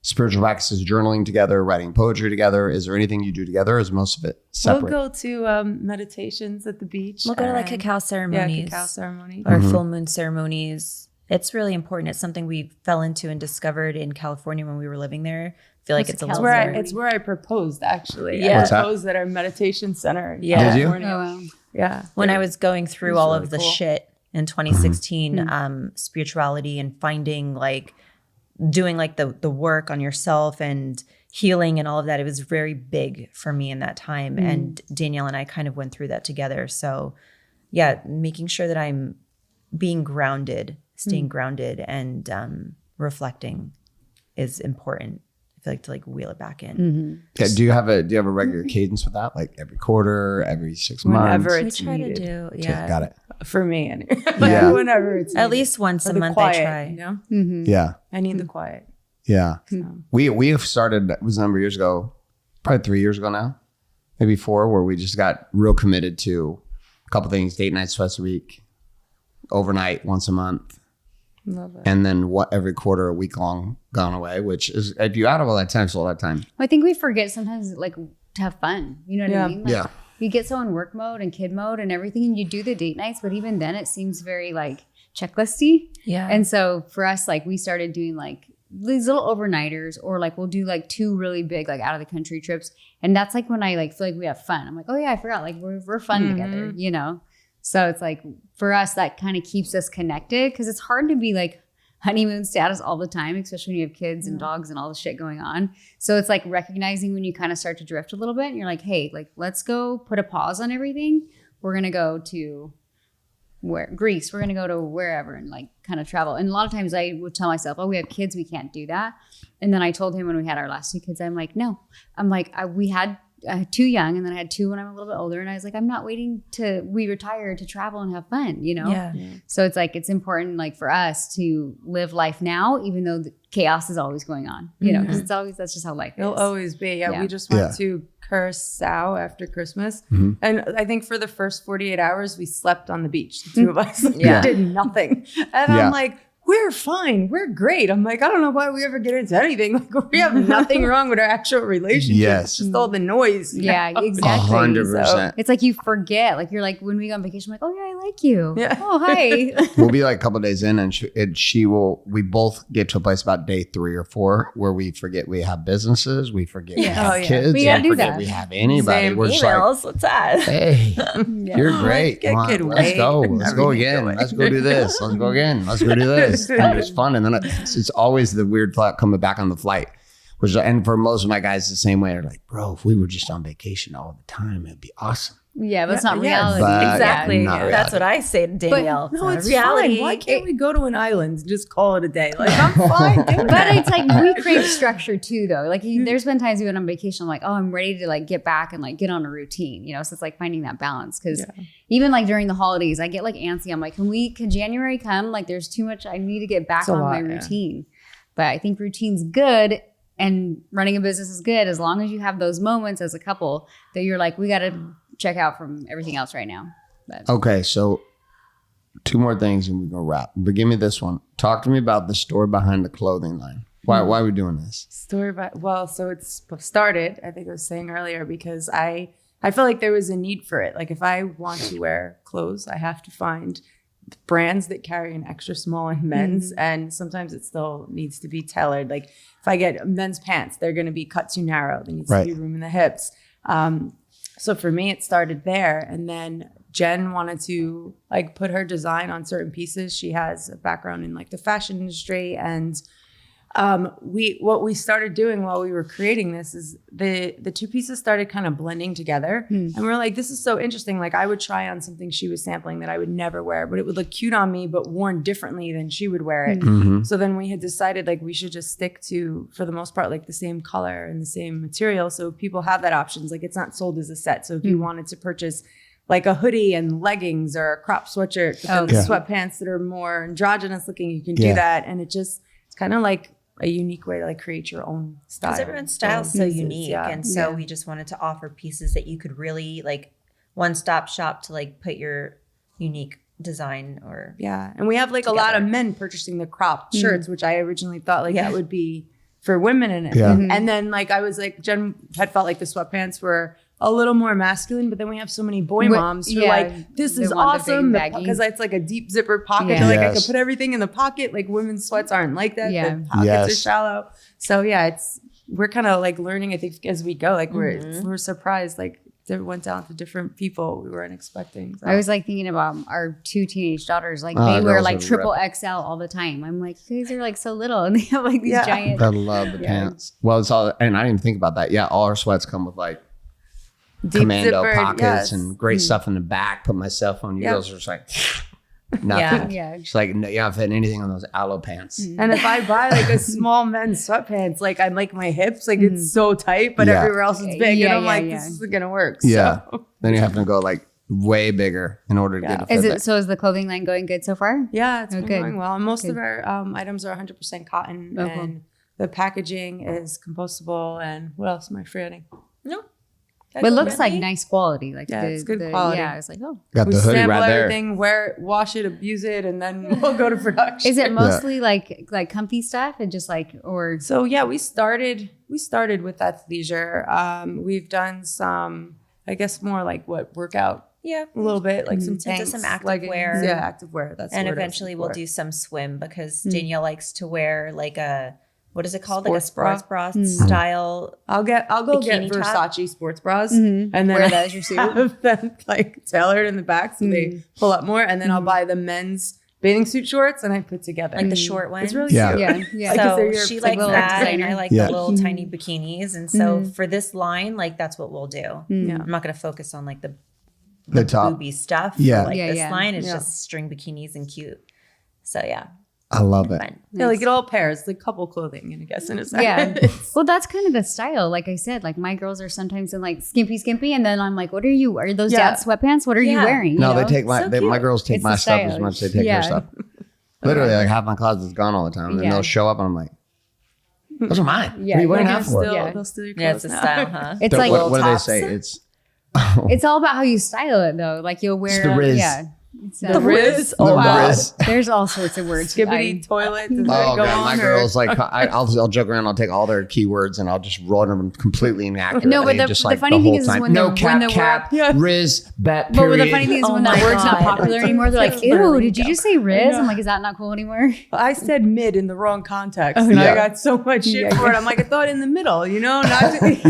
spiritual practices, journaling together, writing poetry together. Is there anything you do together? Or is most of it separate? We'll go to meditations at the beach. We'll go to like cacao ceremonies. Yeah, cacao ceremony. Or full moon ceremonies. It's really important. It's something we fell into and discovered in California when we were living there. I feel like it's where I proposed actually. Yeah. I proposed at our meditation center in Did you? California. Oh, wow. Yeah. When I was going through all really of the cool. shit in 2016, spirituality and finding like doing like the work on yourself and healing and all of that, it was very big for me in that time. And Danielle and I kind of went through that together. So yeah, making sure that I'm being grounded, staying grounded and reflecting is important. I feel like to like wheel it back in. Okay, do you have a regular cadence with that? Like every quarter, every 6 months? Whenever We it's try needed. to do, Okay, got it. For me, anyway. Yeah. Whenever it's at needed. least once For a the month quiet, I try. You know? Yeah. I need the quiet. Yeah. We have started, it was a number of years ago, probably 3 years ago now, maybe 4, where we just got real committed to a couple things, date nights twice a week, overnight once a month. Love it. And then every quarter, a week long gone away, which is, if you add all that time, it's all that time. I think we forget sometimes like to have fun. You know what I mean? Like, Yeah. You get so in work mode and kid mode and everything, and you do the date nights, but even then it seems very like checklisty. Yeah. And so for us, like we started doing like these little overnighters, or like we'll do like 2 really big like out of the country trips. And that's like when I like feel like we have fun. I'm like, oh yeah, I forgot. Like we're fun together, you know? So it's like for us, that kind of keeps us connected, because it's hard to be like honeymoon status all the time, especially when you have kids and dogs and all the shit going on. So it's like recognizing when you kind of start to drift a little bit and you're like, hey, like let's go put a pause on everything. We're going to go to Greece. We're going to go to wherever and like kind of travel. And a lot of times I would tell myself, oh, we have kids, we can't do that. And then I told him when we had our last 2 kids, I'm like, no, I'm like, we had 2 young, and then I had 2 when I'm a little bit older. And I was like, I'm not waiting to we retire to travel and have fun, you know? Yeah. So it's like, it's important like for us to live life now, even though the chaos is always going on, you know, because it's always, that's just how life It'll is. always be. Yeah. Yeah. We just went to Curacao after Christmas. And I think for the first 48 hours, we slept on the beach, the two of us. We did nothing. And I'm like, we're fine. We're great. I'm like, I don't know why we ever get into anything. Like, we have nothing wrong with our actual relationship. Yes. It's just all the noise. Yeah, exactly. 100%. So it's like you forget. Like you're like, when we go on vacation, I'm like, oh yeah, I like you. Yeah. Oh, hi. We'll be like a couple of days in, and we both get to a place about day 3 or 4 where we forget we have businesses. We forget we have kids. We gotta do forget that. we have anybody. Same. We're just Emails, what's that? like, hey, you're great. Come on, let's go. Let's go again. Let's go do this. Let's go again. Let's go do this. And it's fun. And then it's always the weird thought coming back on the flight. And for most of my guys, the same way. They're like, bro, if we were just on vacation all the time, it'd be awesome. Yeah, but it's not reality. But Exactly. not reality. That's what I say to Danielle. No, it's reality. fine. Why can't we go to an island and just call it a day? Like, I'm fine doing But that. it's like we crave structure too, though. Like there's been times we went on vacation, I'm like, oh, I'm ready to like get back and like get on a routine, you know? So it's like finding that balance. Cause even like during the holidays, I get like antsy. I'm like, can January come? Like there's too much. I need to get back on my routine. But I think routine's good and running a business is good as long as you have those moments as a couple that you're like, we got to check out from everything else right now. But. Okay, so 2 more things and we're going to wrap. But give me this one. Talk to me about the story behind the clothing line. Why are we doing this? So it's started, I think I was saying earlier, because I feel like there was a need for it. Like if I want to wear clothes, I have to find brands that carry an extra small in men's, and sometimes it still needs to be tailored. Like if I get men's pants, they're going to be cut too narrow. There needs to be room in the hips. So for me, it started there. And then Jen wanted to like put her design on certain pieces. She has a background in like the fashion industry. And what we started doing while we were creating this is the 2 pieces started kind of blending together. And we're like, this is so interesting. Like I would try on something she was sampling that I would never wear, but it would look cute on me, but worn differently than she would wear it. So then we had decided like we should just stick to, for the most part, like the same color and the same material. So people have that options. Like it's not sold as a set. So if you wanted to purchase like a hoodie and leggings or a crop sweatshirt, but then the sweatpants that are more androgynous looking, you can do that. And it's kind of like a unique way to like create your own style. Because everyone's style is so unique. And so we just wanted to offer pieces that you could really like one-stop shop to like put your unique design or. Yeah. And we have like a lot of men purchasing the cropped shirts, which I originally thought like that would be for women in it. Yeah. And then like I was like, Jen had felt like the sweatpants were a little more masculine, but then we have so many boy moms who are like, this is awesome because it's like a deep zipper pocket. Like I could put everything in the pocket. Like women's sweats aren't like that. The pockets are shallow. So we're kind of like learning, I think, as we go. Like we're surprised. Like it went down to different people we weren't expecting. So. I was like thinking about our 2 teenage daughters. Like they wear like triple XL all the time. I'm like, these are like so little, and they have like these giant. I love the pants. Well, it's all, and I didn't even think about that. Yeah, all our sweats come with like deep commando zippered, pockets and great stuff in the back. Put my cell phone. You girls are just like nothing. It's like no, you don't fit anything on those aloe pants. And if I buy like a small men's sweatpants, like I like my hips, like it's so tight, but everywhere else is big, and I'm like, this isn't gonna work. Yeah. So. Then you have to go like way bigger in order to get it. Is the clothing line going good so far? Yeah, it's been going well. And most of our items are 100% cotton, and the packaging is compostable. And what else am I forgetting? No. But it looks like nice quality. Like it's good quality. Yeah, it's like, got the hoodie right there. Everything, wear it, wash it, abuse it, and then we'll go to production. Is it mostly like comfy stuff and just like So yeah, we started with athleisure. We've done some, I guess, more like workout. Yeah, a little bit like some tanks, some active wear. Yeah, active wear. That's and eventually we'll do some swim because Danielle likes to wear like a. What is it called? Like a sports bra style. I'll go get Versace sports bras and then wear that as your suit. Have them like tailored in the back so they pull up more. And then I'll buy the men's bathing suit shorts and I put together like the short ones. It's really cute. Yeah. So she likes that, and I like the little tiny bikinis. And so for this line, like that's what we'll do. I'm not going to focus on like the top booby stuff. Yeah, like this line is just string bikinis and cute. So I love it. Yeah, like it all pairs, like couple clothing, I guess, in a sense. Yeah. Well, that's kind of the style. Like I said, like my girls are sometimes in like skimpy, and then I'm like, what are you? Are those dad sweatpants? What are you wearing? No, they take my girls take my stuff as much as they take their stuff. Literally, like half my closet's gone all the time, and they'll show up, and I'm like, Those are mine. Yeah, what are you wearing that for? They'll steal your clothes. Yeah, it's a style, huh? It's like what do they tops. say? It's it's all about how you style it, though. Like you'll wear It's the Riz. Yeah. It's, The Riz. The wow. Riz. There's all sorts of words. Skibbity toilet. Does that Oh go god, on, my or- girls like I'll joke around. I'll take all their keywords and I'll just roll them completely inaccurately. No, but the just like funny the thing whole is time. when no the- cap, when the cap, word- Riz, bet, But period. the funny thing is when Oh that my word's not God. popular anymore, they're like, That's ew, really did you just say Riz? I'm like, is that not cool anymore? I said mid in the wrong context. Oh, and yeah. I got so much shit for it. I'm like, I thought in the middle, he's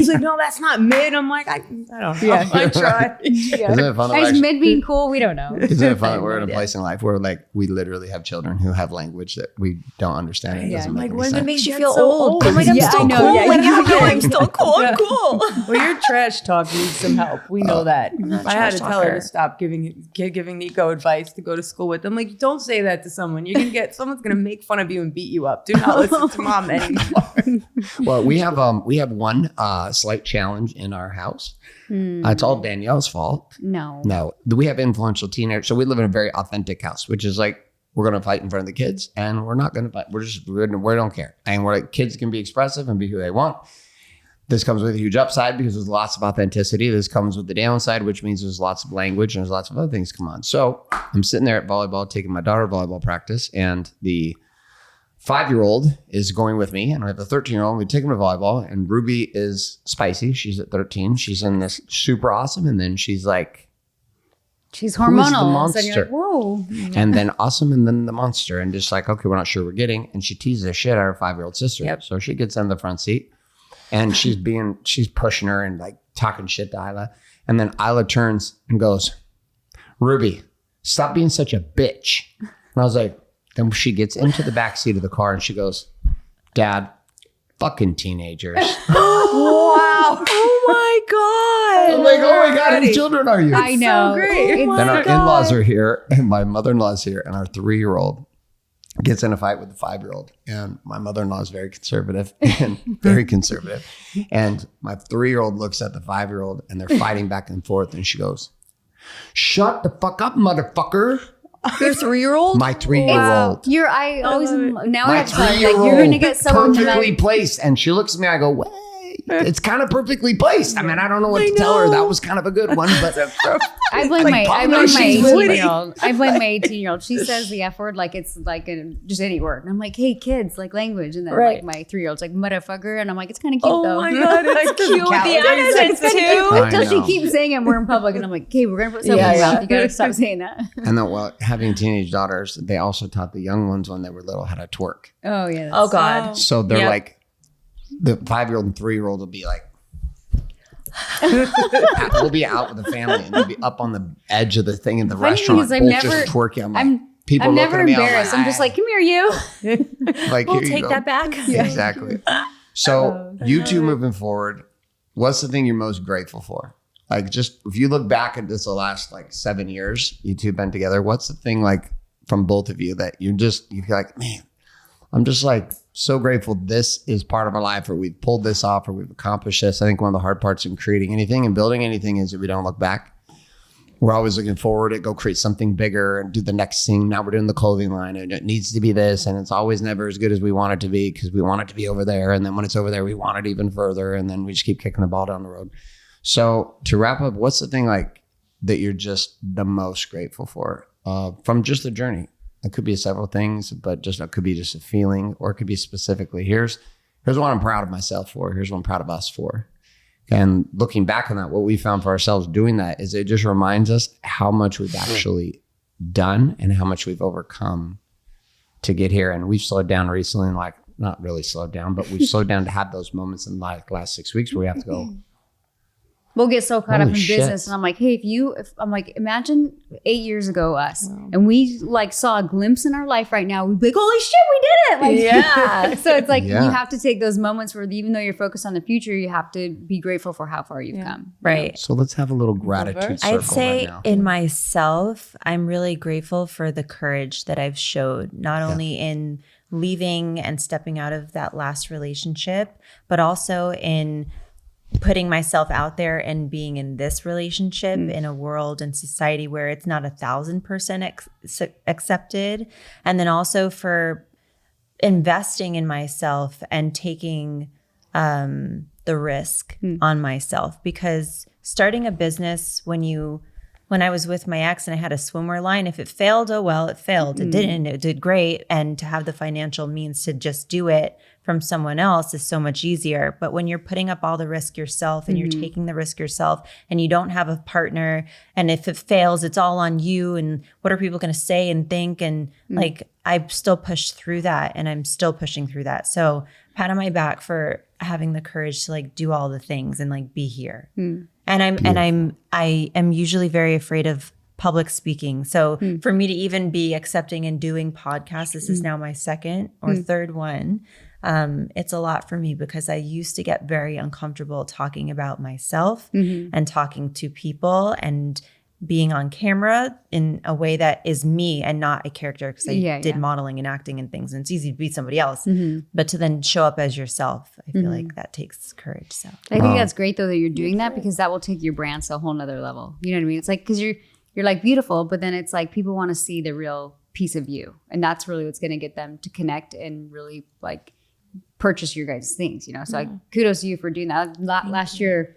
like, no, that's not mid. I'm like, I don't know. Yeah. I tried. Isn't it fun? Is mid being cool? We don't know. Isn't it fun that we're in a place in life where like we literally have children who have language that we don't understand? And it Yeah. doesn't I'm make like, any when sense. It makes you That's feel so old. old. I'm like, I'm Yeah, still I know, cool. yeah. Like, I'm still cool. I'm Yeah. cool. Well, your trash talk needs some help. We know that. not I had to trash tell her talker. to stop giving Nico advice to go to school with. I'm like, don't say that to someone. You're gonna get someone's gonna make fun of you and beat you up. Do not listen to mom anymore. Well, we have one slight challenge in our house. It's all Danielle's fault. No. No, we have influential teenagers. So we live in a very authentic house, which is like we're going to fight in front of the kids, and we're not going to fight. We don't care, and we're like kids can be expressive and be who they want. This comes with a huge upside because there's lots of authenticity. This comes with the downside, which means there's lots of language and there's lots of other things come on. So I'm sitting there at volleyball, taking my daughter to volleyball practice, and the 5-year-old is going with me, and I have a 13-year-old. We take him to volleyball, and Ruby is spicy. She's at 13. She's in this super awesome, and then she's like, She's Who is the hormonal. So you're monster? like, whoa. and then awesome, and then the monster, and just like, okay, we're not sure we're getting. And she teases the shit out of her 5-year-old sister. Yep. So she gets in the front seat, and she's pushing her and like talking shit to Isla. And then Isla turns and goes, Ruby, stop being such a bitch. And I was like, then she gets into the back seat of the car and she goes, Dad, fucking teenagers. Wow. Oh my God. I'm like, oh my God, whose children are you? I know. great. It's- Then our in-laws are here, and my mother-in-law's here, and our 3-year-old gets in a fight with the 5-year-old. And my mother-in-law is very conservative and very conservative. And my 3-year-old looks at the 5-year-old, and they're fighting back and forth. And she goes, shut the fuck up, motherfucker. Your 3-year-old? My 3-year-old. I always now I My have to like 3-year-old. you're gonna get someone perfectly that placed. And she looks at me, I go, wait. It's kind of perfectly placed. I mean, I don't know what to tell her. That was kind of a good one, but I blame Like, my Pablo, she's witty. 18-year-old. I blame my 18-year-old. She says the F word like it's like just any word. And I'm like, hey kids, like language. And then Right. like my 3-year-old's like motherfucker. And I'm like, it's kind of cute Oh though. my God. It's cute with the accents It's too. I Until she know. keeps saying it, we're in public, and I'm like, okay, we're gonna put something Yeah, in your yeah. mouth. You gotta stop saying that. and then, well, having teenage daughters, they also taught the young ones when they were little how to twerk. Oh yeah. Oh God. So they're Yep. like, the 5-year-old and 3-year-old will be like, we'll be out with the family and they'll be up on the edge of the thing in the Funny thing restaurant, is I've both never- just twerking. I'm like, I'm people I'm looking never at me, embarrassed. I'm just like, come here, you. like, We'll here you take go. that back. Exactly. So you two moving forward, what's the thing you're most grateful for? Like, just if you look back at this the last like 7 years, you two been together, what's the thing like from both of you that you feel like, man, I'm just like so grateful this is part of our life, or we've pulled this off, or we've accomplished this. I think one of the hard parts in creating anything and building anything is that we don't look back. We're always looking forward to go create something bigger and do the next thing. Now we're doing the clothing line and it needs to be this. And it's always never as good as we want it to be because we want it to be over there. And then when it's over there, we want it even further. And then we just keep kicking the ball down the road. So to wrap up, what's the thing like that you're just the most grateful for from just the journey? It could be several things, but just it could be just a feeling, or it could be specifically, here's what I'm proud of myself for. Here's what I'm proud of us for. And looking back on that, what we found for ourselves doing that is it just reminds us how much we've actually done and how much we've overcome to get here. And we've slowed down recently, and like not really slowed down, but we've slowed down to have those moments in like last 6 weeks where we have to go, We'll get so caught up in Holy shit. business, and I'm like, hey, I'm like, imagine 8 years ago us, and we like saw a glimpse in our life right now. We'd be like, holy shit, we did it! Like, Yeah. So it's like Yeah. you have to take those moments where even though you're focused on the future, you have to be grateful for how far you've come. Right. so let's have a little gratitude circle I'd say right now. in myself, I'm really grateful for the courage that I've showed, not only in leaving and stepping out of that last relationship, but also in putting myself out there and being in this relationship in a world and society where it's not 1,000% accepted. And then also for investing in myself and taking the risk on myself, because starting a business when I was with my ex and I had a swimwear line, if it failed, oh well, it failed. It didn't, it did great. And to have the financial means to just do it from someone else is so much easier. But when you're putting up all the risk yourself and you're taking the risk yourself and you don't have a partner, and if it fails, it's all on you, and what are people going to say and think? And like, I still pushed through that, and I'm still pushing through that. So pat on my back for having the courage to like do all the things and like be here. And I am usually very afraid of public speaking. So for me to even be accepting and doing podcasts, this is now my second or third one. It's a lot for me because I used to get very uncomfortable talking about myself and talking to people and being on camera in a way that is me and not a character, because I did modeling and acting and things, and it's easy to be somebody else. But to then show up as yourself, I feel like that takes courage. So I think that's great though that you're doing that, because that will take your brand to a whole nother level. You know what I mean? It's like, because you're like beautiful, but then it's like people want to see the real piece of you, and that's really what's going to get them to connect and really like purchase your guys' things. You know, so like, kudos to you for doing that. Last year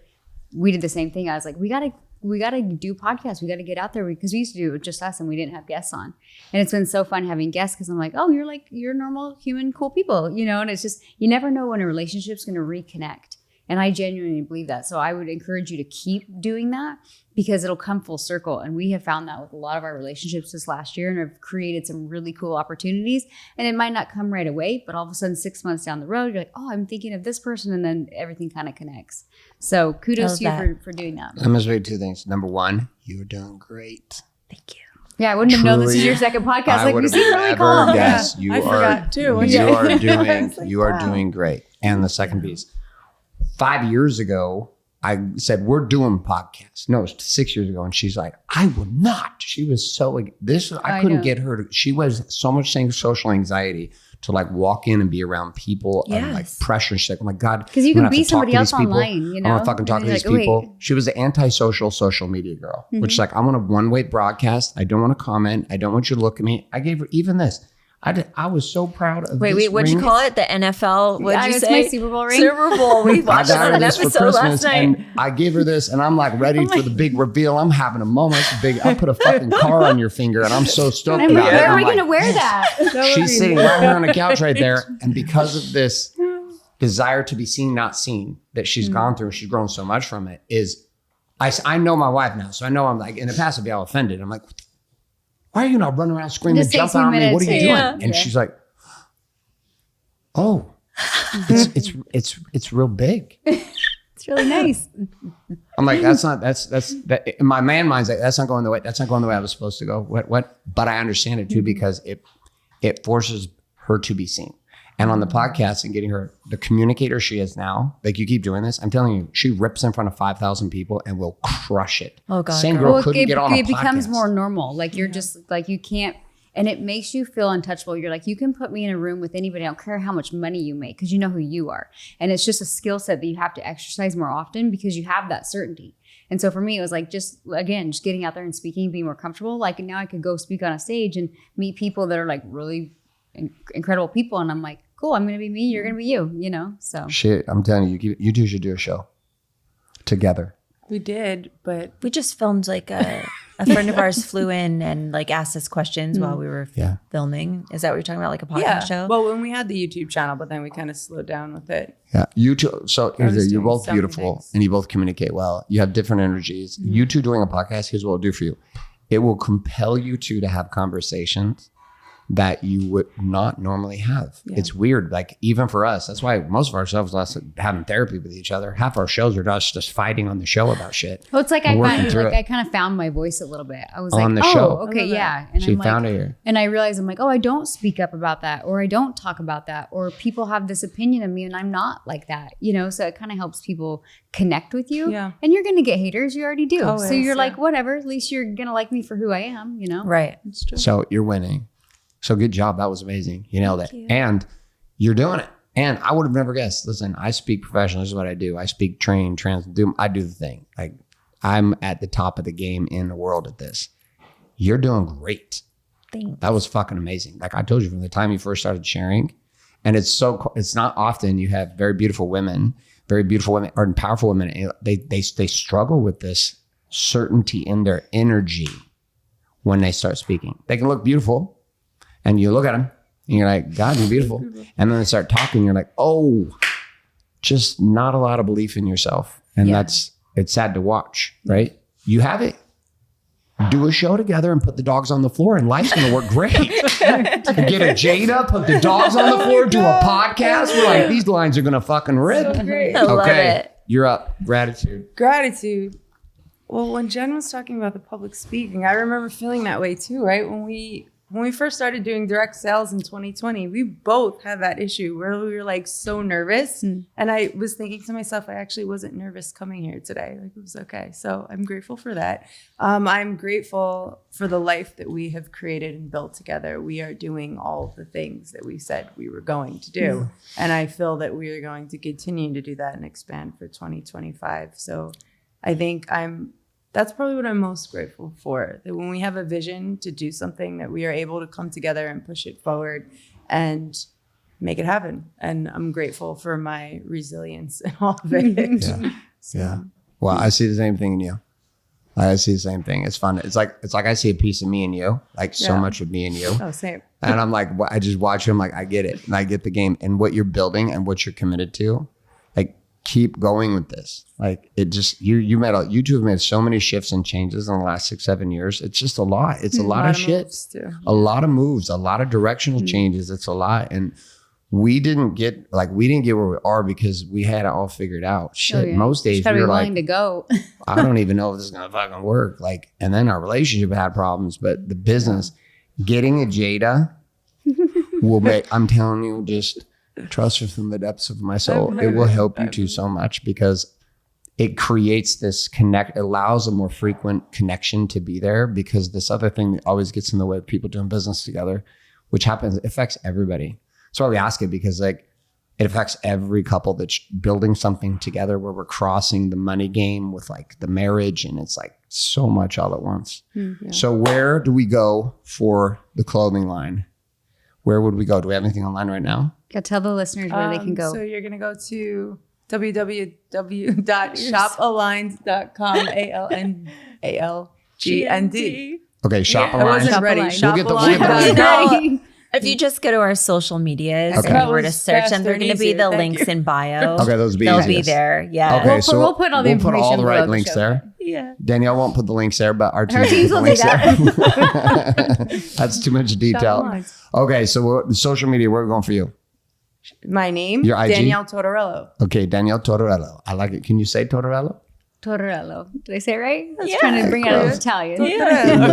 we did the same thing. I was like, we got to do podcasts. We got to get out there, because we used to do it with just us and we didn't have guests on. And it's been so fun having guests, because I'm like, oh, you're normal, human, cool people, you know? And it's just, you never know when a relationship's going to reconnect. And I genuinely believe that. So I would encourage you to keep doing that, because it'll come full circle. And we have found that with a lot of our relationships this last year, and have created some really cool opportunities. And it might not come right away, but all of a sudden 6 months down the road, you're like, oh, I'm thinking of this person. And then everything kind of connects. So kudos to you for doing that. I'm going to say two things. Number one, you're doing great. Thank you. Yeah, I wouldn't have known this is your second podcast. Like, you seem really calm. Yes, I forgot too. You are doing great. And the second piece, 5 years ago, I said, we're doing podcasts. No, it's 6 years ago. And she's like, I will not. She was so, I couldn't get her to, she was so much saying social anxiety to like walk in and be around people and like pressure. She's like, oh my God. Because you can be somebody else online, you know? I want to fucking talk to these people. She was the antisocial social media girl, which is like, I want a one-way broadcast. I don't want to comment. I don't want you to look at me. I gave her even this. I was so proud of this. Wait, what'd you call it? The NFL? What'd you say? It's my Super Bowl ring. Super Bowl. We watched an episode last night. And I gave her this, and I'm like ready for the big reveal. I'm having a moment. I put a fucking car on your finger, and I'm so stoked about it. Where are we going to wear that? She's sitting right here on the couch right there. And because of this desire to be seen, not seen, that she's gone through, she's grown so much from it, is I know my wife now. So I know I'm like, in the past I'd be all offended. I'm like, why are you not running around screaming, jumping on me? What are you doing? And she's like, oh, it's real big. It's really nice. I'm like, that in my man mind's like, that's not going the way I was supposed to go. What? But I understand it too, because it forces her to be seen. And on the podcast and getting her, the communicator she is now, like you keep doing this, I'm telling you, she rips in front of 5,000 people and will crush it. Oh God. Same girl couldn't get on a podcast. It becomes more normal. Like you're just like, you can't, and it makes you feel untouchable. You're like, you can put me in a room with anybody. I don't care how much money you make, because you know who you are. And it's just a skill set that you have to exercise more often, because you have that certainty. And so for me, it was like, just getting out there and speaking, being more comfortable. Like now I could go speak on a stage and meet people that are like really incredible people. And I'm like, cool, I'm going to be me, you're going to be you, you know? So shit, I'm telling you, you two should do a show together. We did, but we just filmed like a friend of ours flew in and like asked us questions while we were filming. Is that what you're talking about? Like a podcast show? Well, when we had the YouTube channel, but then we kind of slowed down with it. Yeah. You two, so you're both beautiful and you both communicate well. You have different energies. You two doing a podcast, here's what it'll do for you. It will compel you two to have conversations that you would not normally have. Yeah. It's weird. Like even for us, that's why most of our shows less having therapy with each other. Half our shows are just fighting on the show about shit. Well, it's like I kind of found my voice a little bit. I was on the show. Okay, yeah. And she found it here. And I realized I'm like, oh, I don't speak up about that, or I don't talk about that, or people have this opinion of me and I'm not like that, you know? So it kind of helps people connect with you. Yeah. And you're going to get haters. You already do. Always, so you're like, whatever, at least you're going to like me for who I am, you know? Right. It's true. So you're winning. So good job. That was amazing. You nailed it. And you're doing it. And I would have never guessed. Listen, I speak professional. This is what I do. I speak, train, I do the thing. Like I'm at the top of the game in the world at this. You're doing great. Thanks. That was fucking amazing. Like I told you from the time you first started sharing, And it's not often you have very beautiful women or powerful women. And they struggle with this certainty in their energy when they start speaking. They can look beautiful and you look at them and you're like, God, you're beautiful. And then they start talking. You're like, oh, just not a lot of belief in yourself. And it's sad to watch, right? You have it. Do a show together and put the dogs on the floor and life's going to work great. Get a Jada, put the dogs on the floor, do a podcast. We're like, these lines are going to fucking rip. So great. I love it. You're up. Gratitude. Well, when Jen was talking about the public speaking, I remember feeling that way too, right? When we first started doing direct sales in 2020, we both had that issue where we were like so nervous. And I was thinking to myself, I actually wasn't nervous coming here today. Like, it was okay. So I'm grateful for that. I'm grateful for the life that we have created and built together. We are doing all of the things that we said we were going to do. And I feel that we are going to continue to do that and expand for 2025. So I think that's probably what I'm most grateful for, that when we have a vision to do something, that we are able to come together and push it forward and make it happen. And I'm grateful for my resilience and all of it. Yeah. Well, I see the same thing in you. I see the same thing. It's fun. It's like I see a piece of me in you, like so much of me in you. Oh, same. And I'm like, I just watch you. I'm like, I get it. And I get the game and what you're building and what you're committed to. Like, keep going with this. Like, it just, you two have made so many shifts and changes in the last 6-7 years. It's just a lot. It's a lot of shit. A lot of moves, a lot of directional changes. It's a lot. And we didn't get where we are because we had it all figured out. Shit. Most days we were like, to go. I don't even know if this is going to fucking work. Like, and then our relationship had problems, but the business, getting a Jada will make, I'm telling you, just trust her from the depths of my soul. It will help you too so much because it creates this allows a more frequent connection to be there, because this other thing that always gets in the way of people doing business together, which affects everybody. That's why we ask it, because like it affects every couple that's building something together, where we're crossing the money game with like the marriage, and it's like so much all at once. So where do we go for the clothing line? Where would we go? Do we have anything online right now? Yeah, tell the listeners where they can go. So you're going to go to www.shopaligned.com, ALNALGND. Okay, Shop Aligned. I wasn't ready. Shop Aligned. If you just go to our social medias and you were to search them, they're going to be the links in bio. Okay, those they'll be there. Yeah. Okay, so we'll put all the information. Put all the right links there. Yeah. Danielle won't put the links there, but our teams will do that. That's too much detail. Okay, so social media, where are we going for you? My name? Your IG? Danielle Tortorello. Okay, Danielle Tortorello. I like it. Can you say Tortorello? Tortorello. Did I say it right? I was trying to bring out Italian.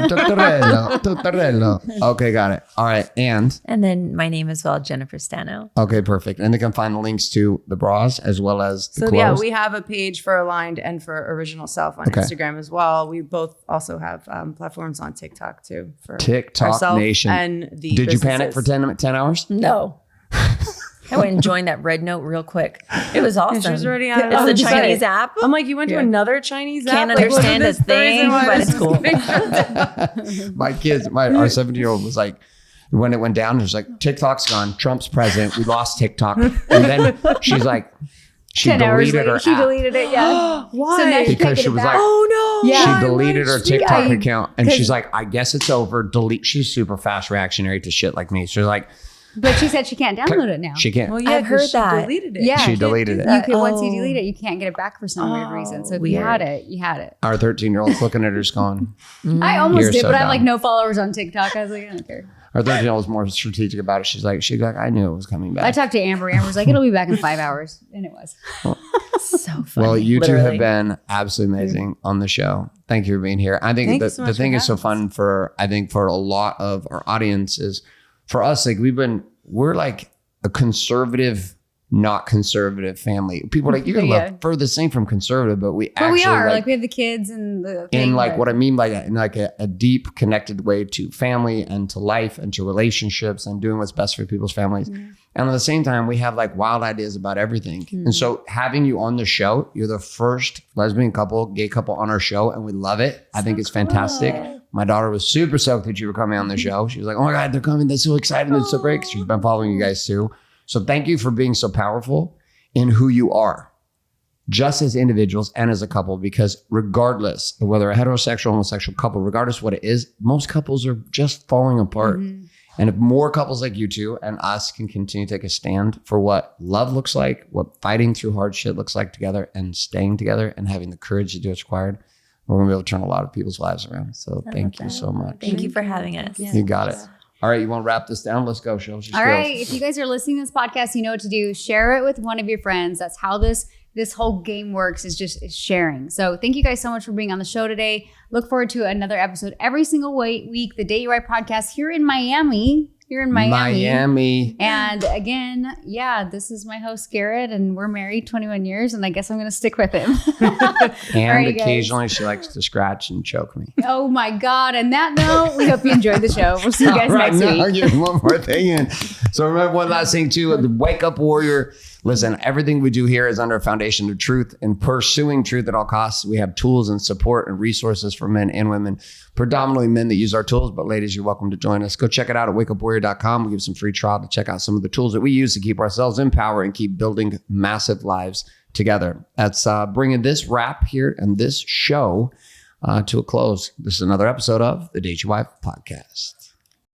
Tortorello. Okay, got it. All right, and then my name as well, Jennifer Stano. Okay, perfect. And they can find the links to the bras as well as the clothes. Yeah, we have a page for Aligned and for Original Self on Instagram as well. We both also have platforms on TikTok too. For TikTok Nation. And the Did you panic for 10 hours? No. I went and joined that Red Note real quick. It was awesome. She was already on it. It's the Chinese app. I'm like, you went to another Chinese app? Can't understand a thing, but it's cool. My kids, our 17-year-old was like, when it went down, it was like, TikTok's gone. Trump's president. We lost TikTok. And then she's like, she deleted her app. She deleted it, yeah. Why? So now because she was like, oh no. Yeah. She deleted her TikTok account. And she's like, I guess it's over. Delete. She's super fast reactionary to shit like me. She's like, but she said she can't download it now. She can't. Well, yeah, I've heard that. Deleted it. Yeah, she deleted it. You could, once you delete it, you can't get it back for some weird reason. So if you had it, you had it. Our 13-year-old's looking at her going, I almost did, so but I have dumb. like no followers on TikTok. I was like, I don't care. Our 13-year-old's more strategic about it. She's like, I knew it was coming back. I talked to Amber. Amber's like, it'll be back in 5 hours. And it was. So funny. Well, you two have been absolutely amazing on the show. Thank you for being here. I think the thing is so fun for a lot of our audience is, for us, like we're like a conservative, not conservative family. People are like, you're going to look furthest thing from conservative, but we are. Like we have the kids and the thing. In like what I mean by that, in like a deep connected way to family and to life and to relationships and doing what's best for people's families. Mm-hmm. And at the same time, we have like wild ideas about everything. Mm-hmm. And so having you on the show, you're the first lesbian couple, gay couple on our show, and we love it. I think it's fantastic. My daughter was super stoked that you were coming on the show. She was like, oh my God, they're coming. They're so excited. It's so great. Because she's been following you guys too. So thank you for being so powerful in who you are, just as individuals and as a couple, because regardless of whether a heterosexual, homosexual couple, regardless of what it is, most couples are just falling apart. And if more couples like you two and us can continue to take a stand for what love looks like, what fighting through hard shit looks like together, and staying together and having the courage to do what's required, we're going to be able to turn a lot of people's lives around. So thank you so much. Thank you for having us. You got it. All right, you want to wrap this down? Let's go, show. All right, if you guys are listening to this podcast, you know what to do. Share it with one of your friends. That's how this whole game works, is just sharing. So thank you guys so much for being on the show today. Look forward to another episode every single week, the Date You Right podcast here in Miami. And again, this is my host, Garrett, and we're married 21 years, and I guess I'm going to stick with him. And occasionally she likes to scratch and choke me. Oh my God. And that note, we hope you enjoyed the show. We'll see you guys next week. I'll give one more thing in. So remember one last thing too, the Wake Up Warrior. Listen, everything we do here is under a foundation of truth and pursuing truth at all costs. We have tools and support and resources for men and women, predominantly men that use our tools, but ladies, you're welcome to join us. Go check it out at wakeupwarrior.com. We give some free trial to check out some of the tools that we use to keep ourselves in power and keep building massive lives together. That's bringing this wrap here and this show to a close. This is another episode of the Date Your Wife podcast.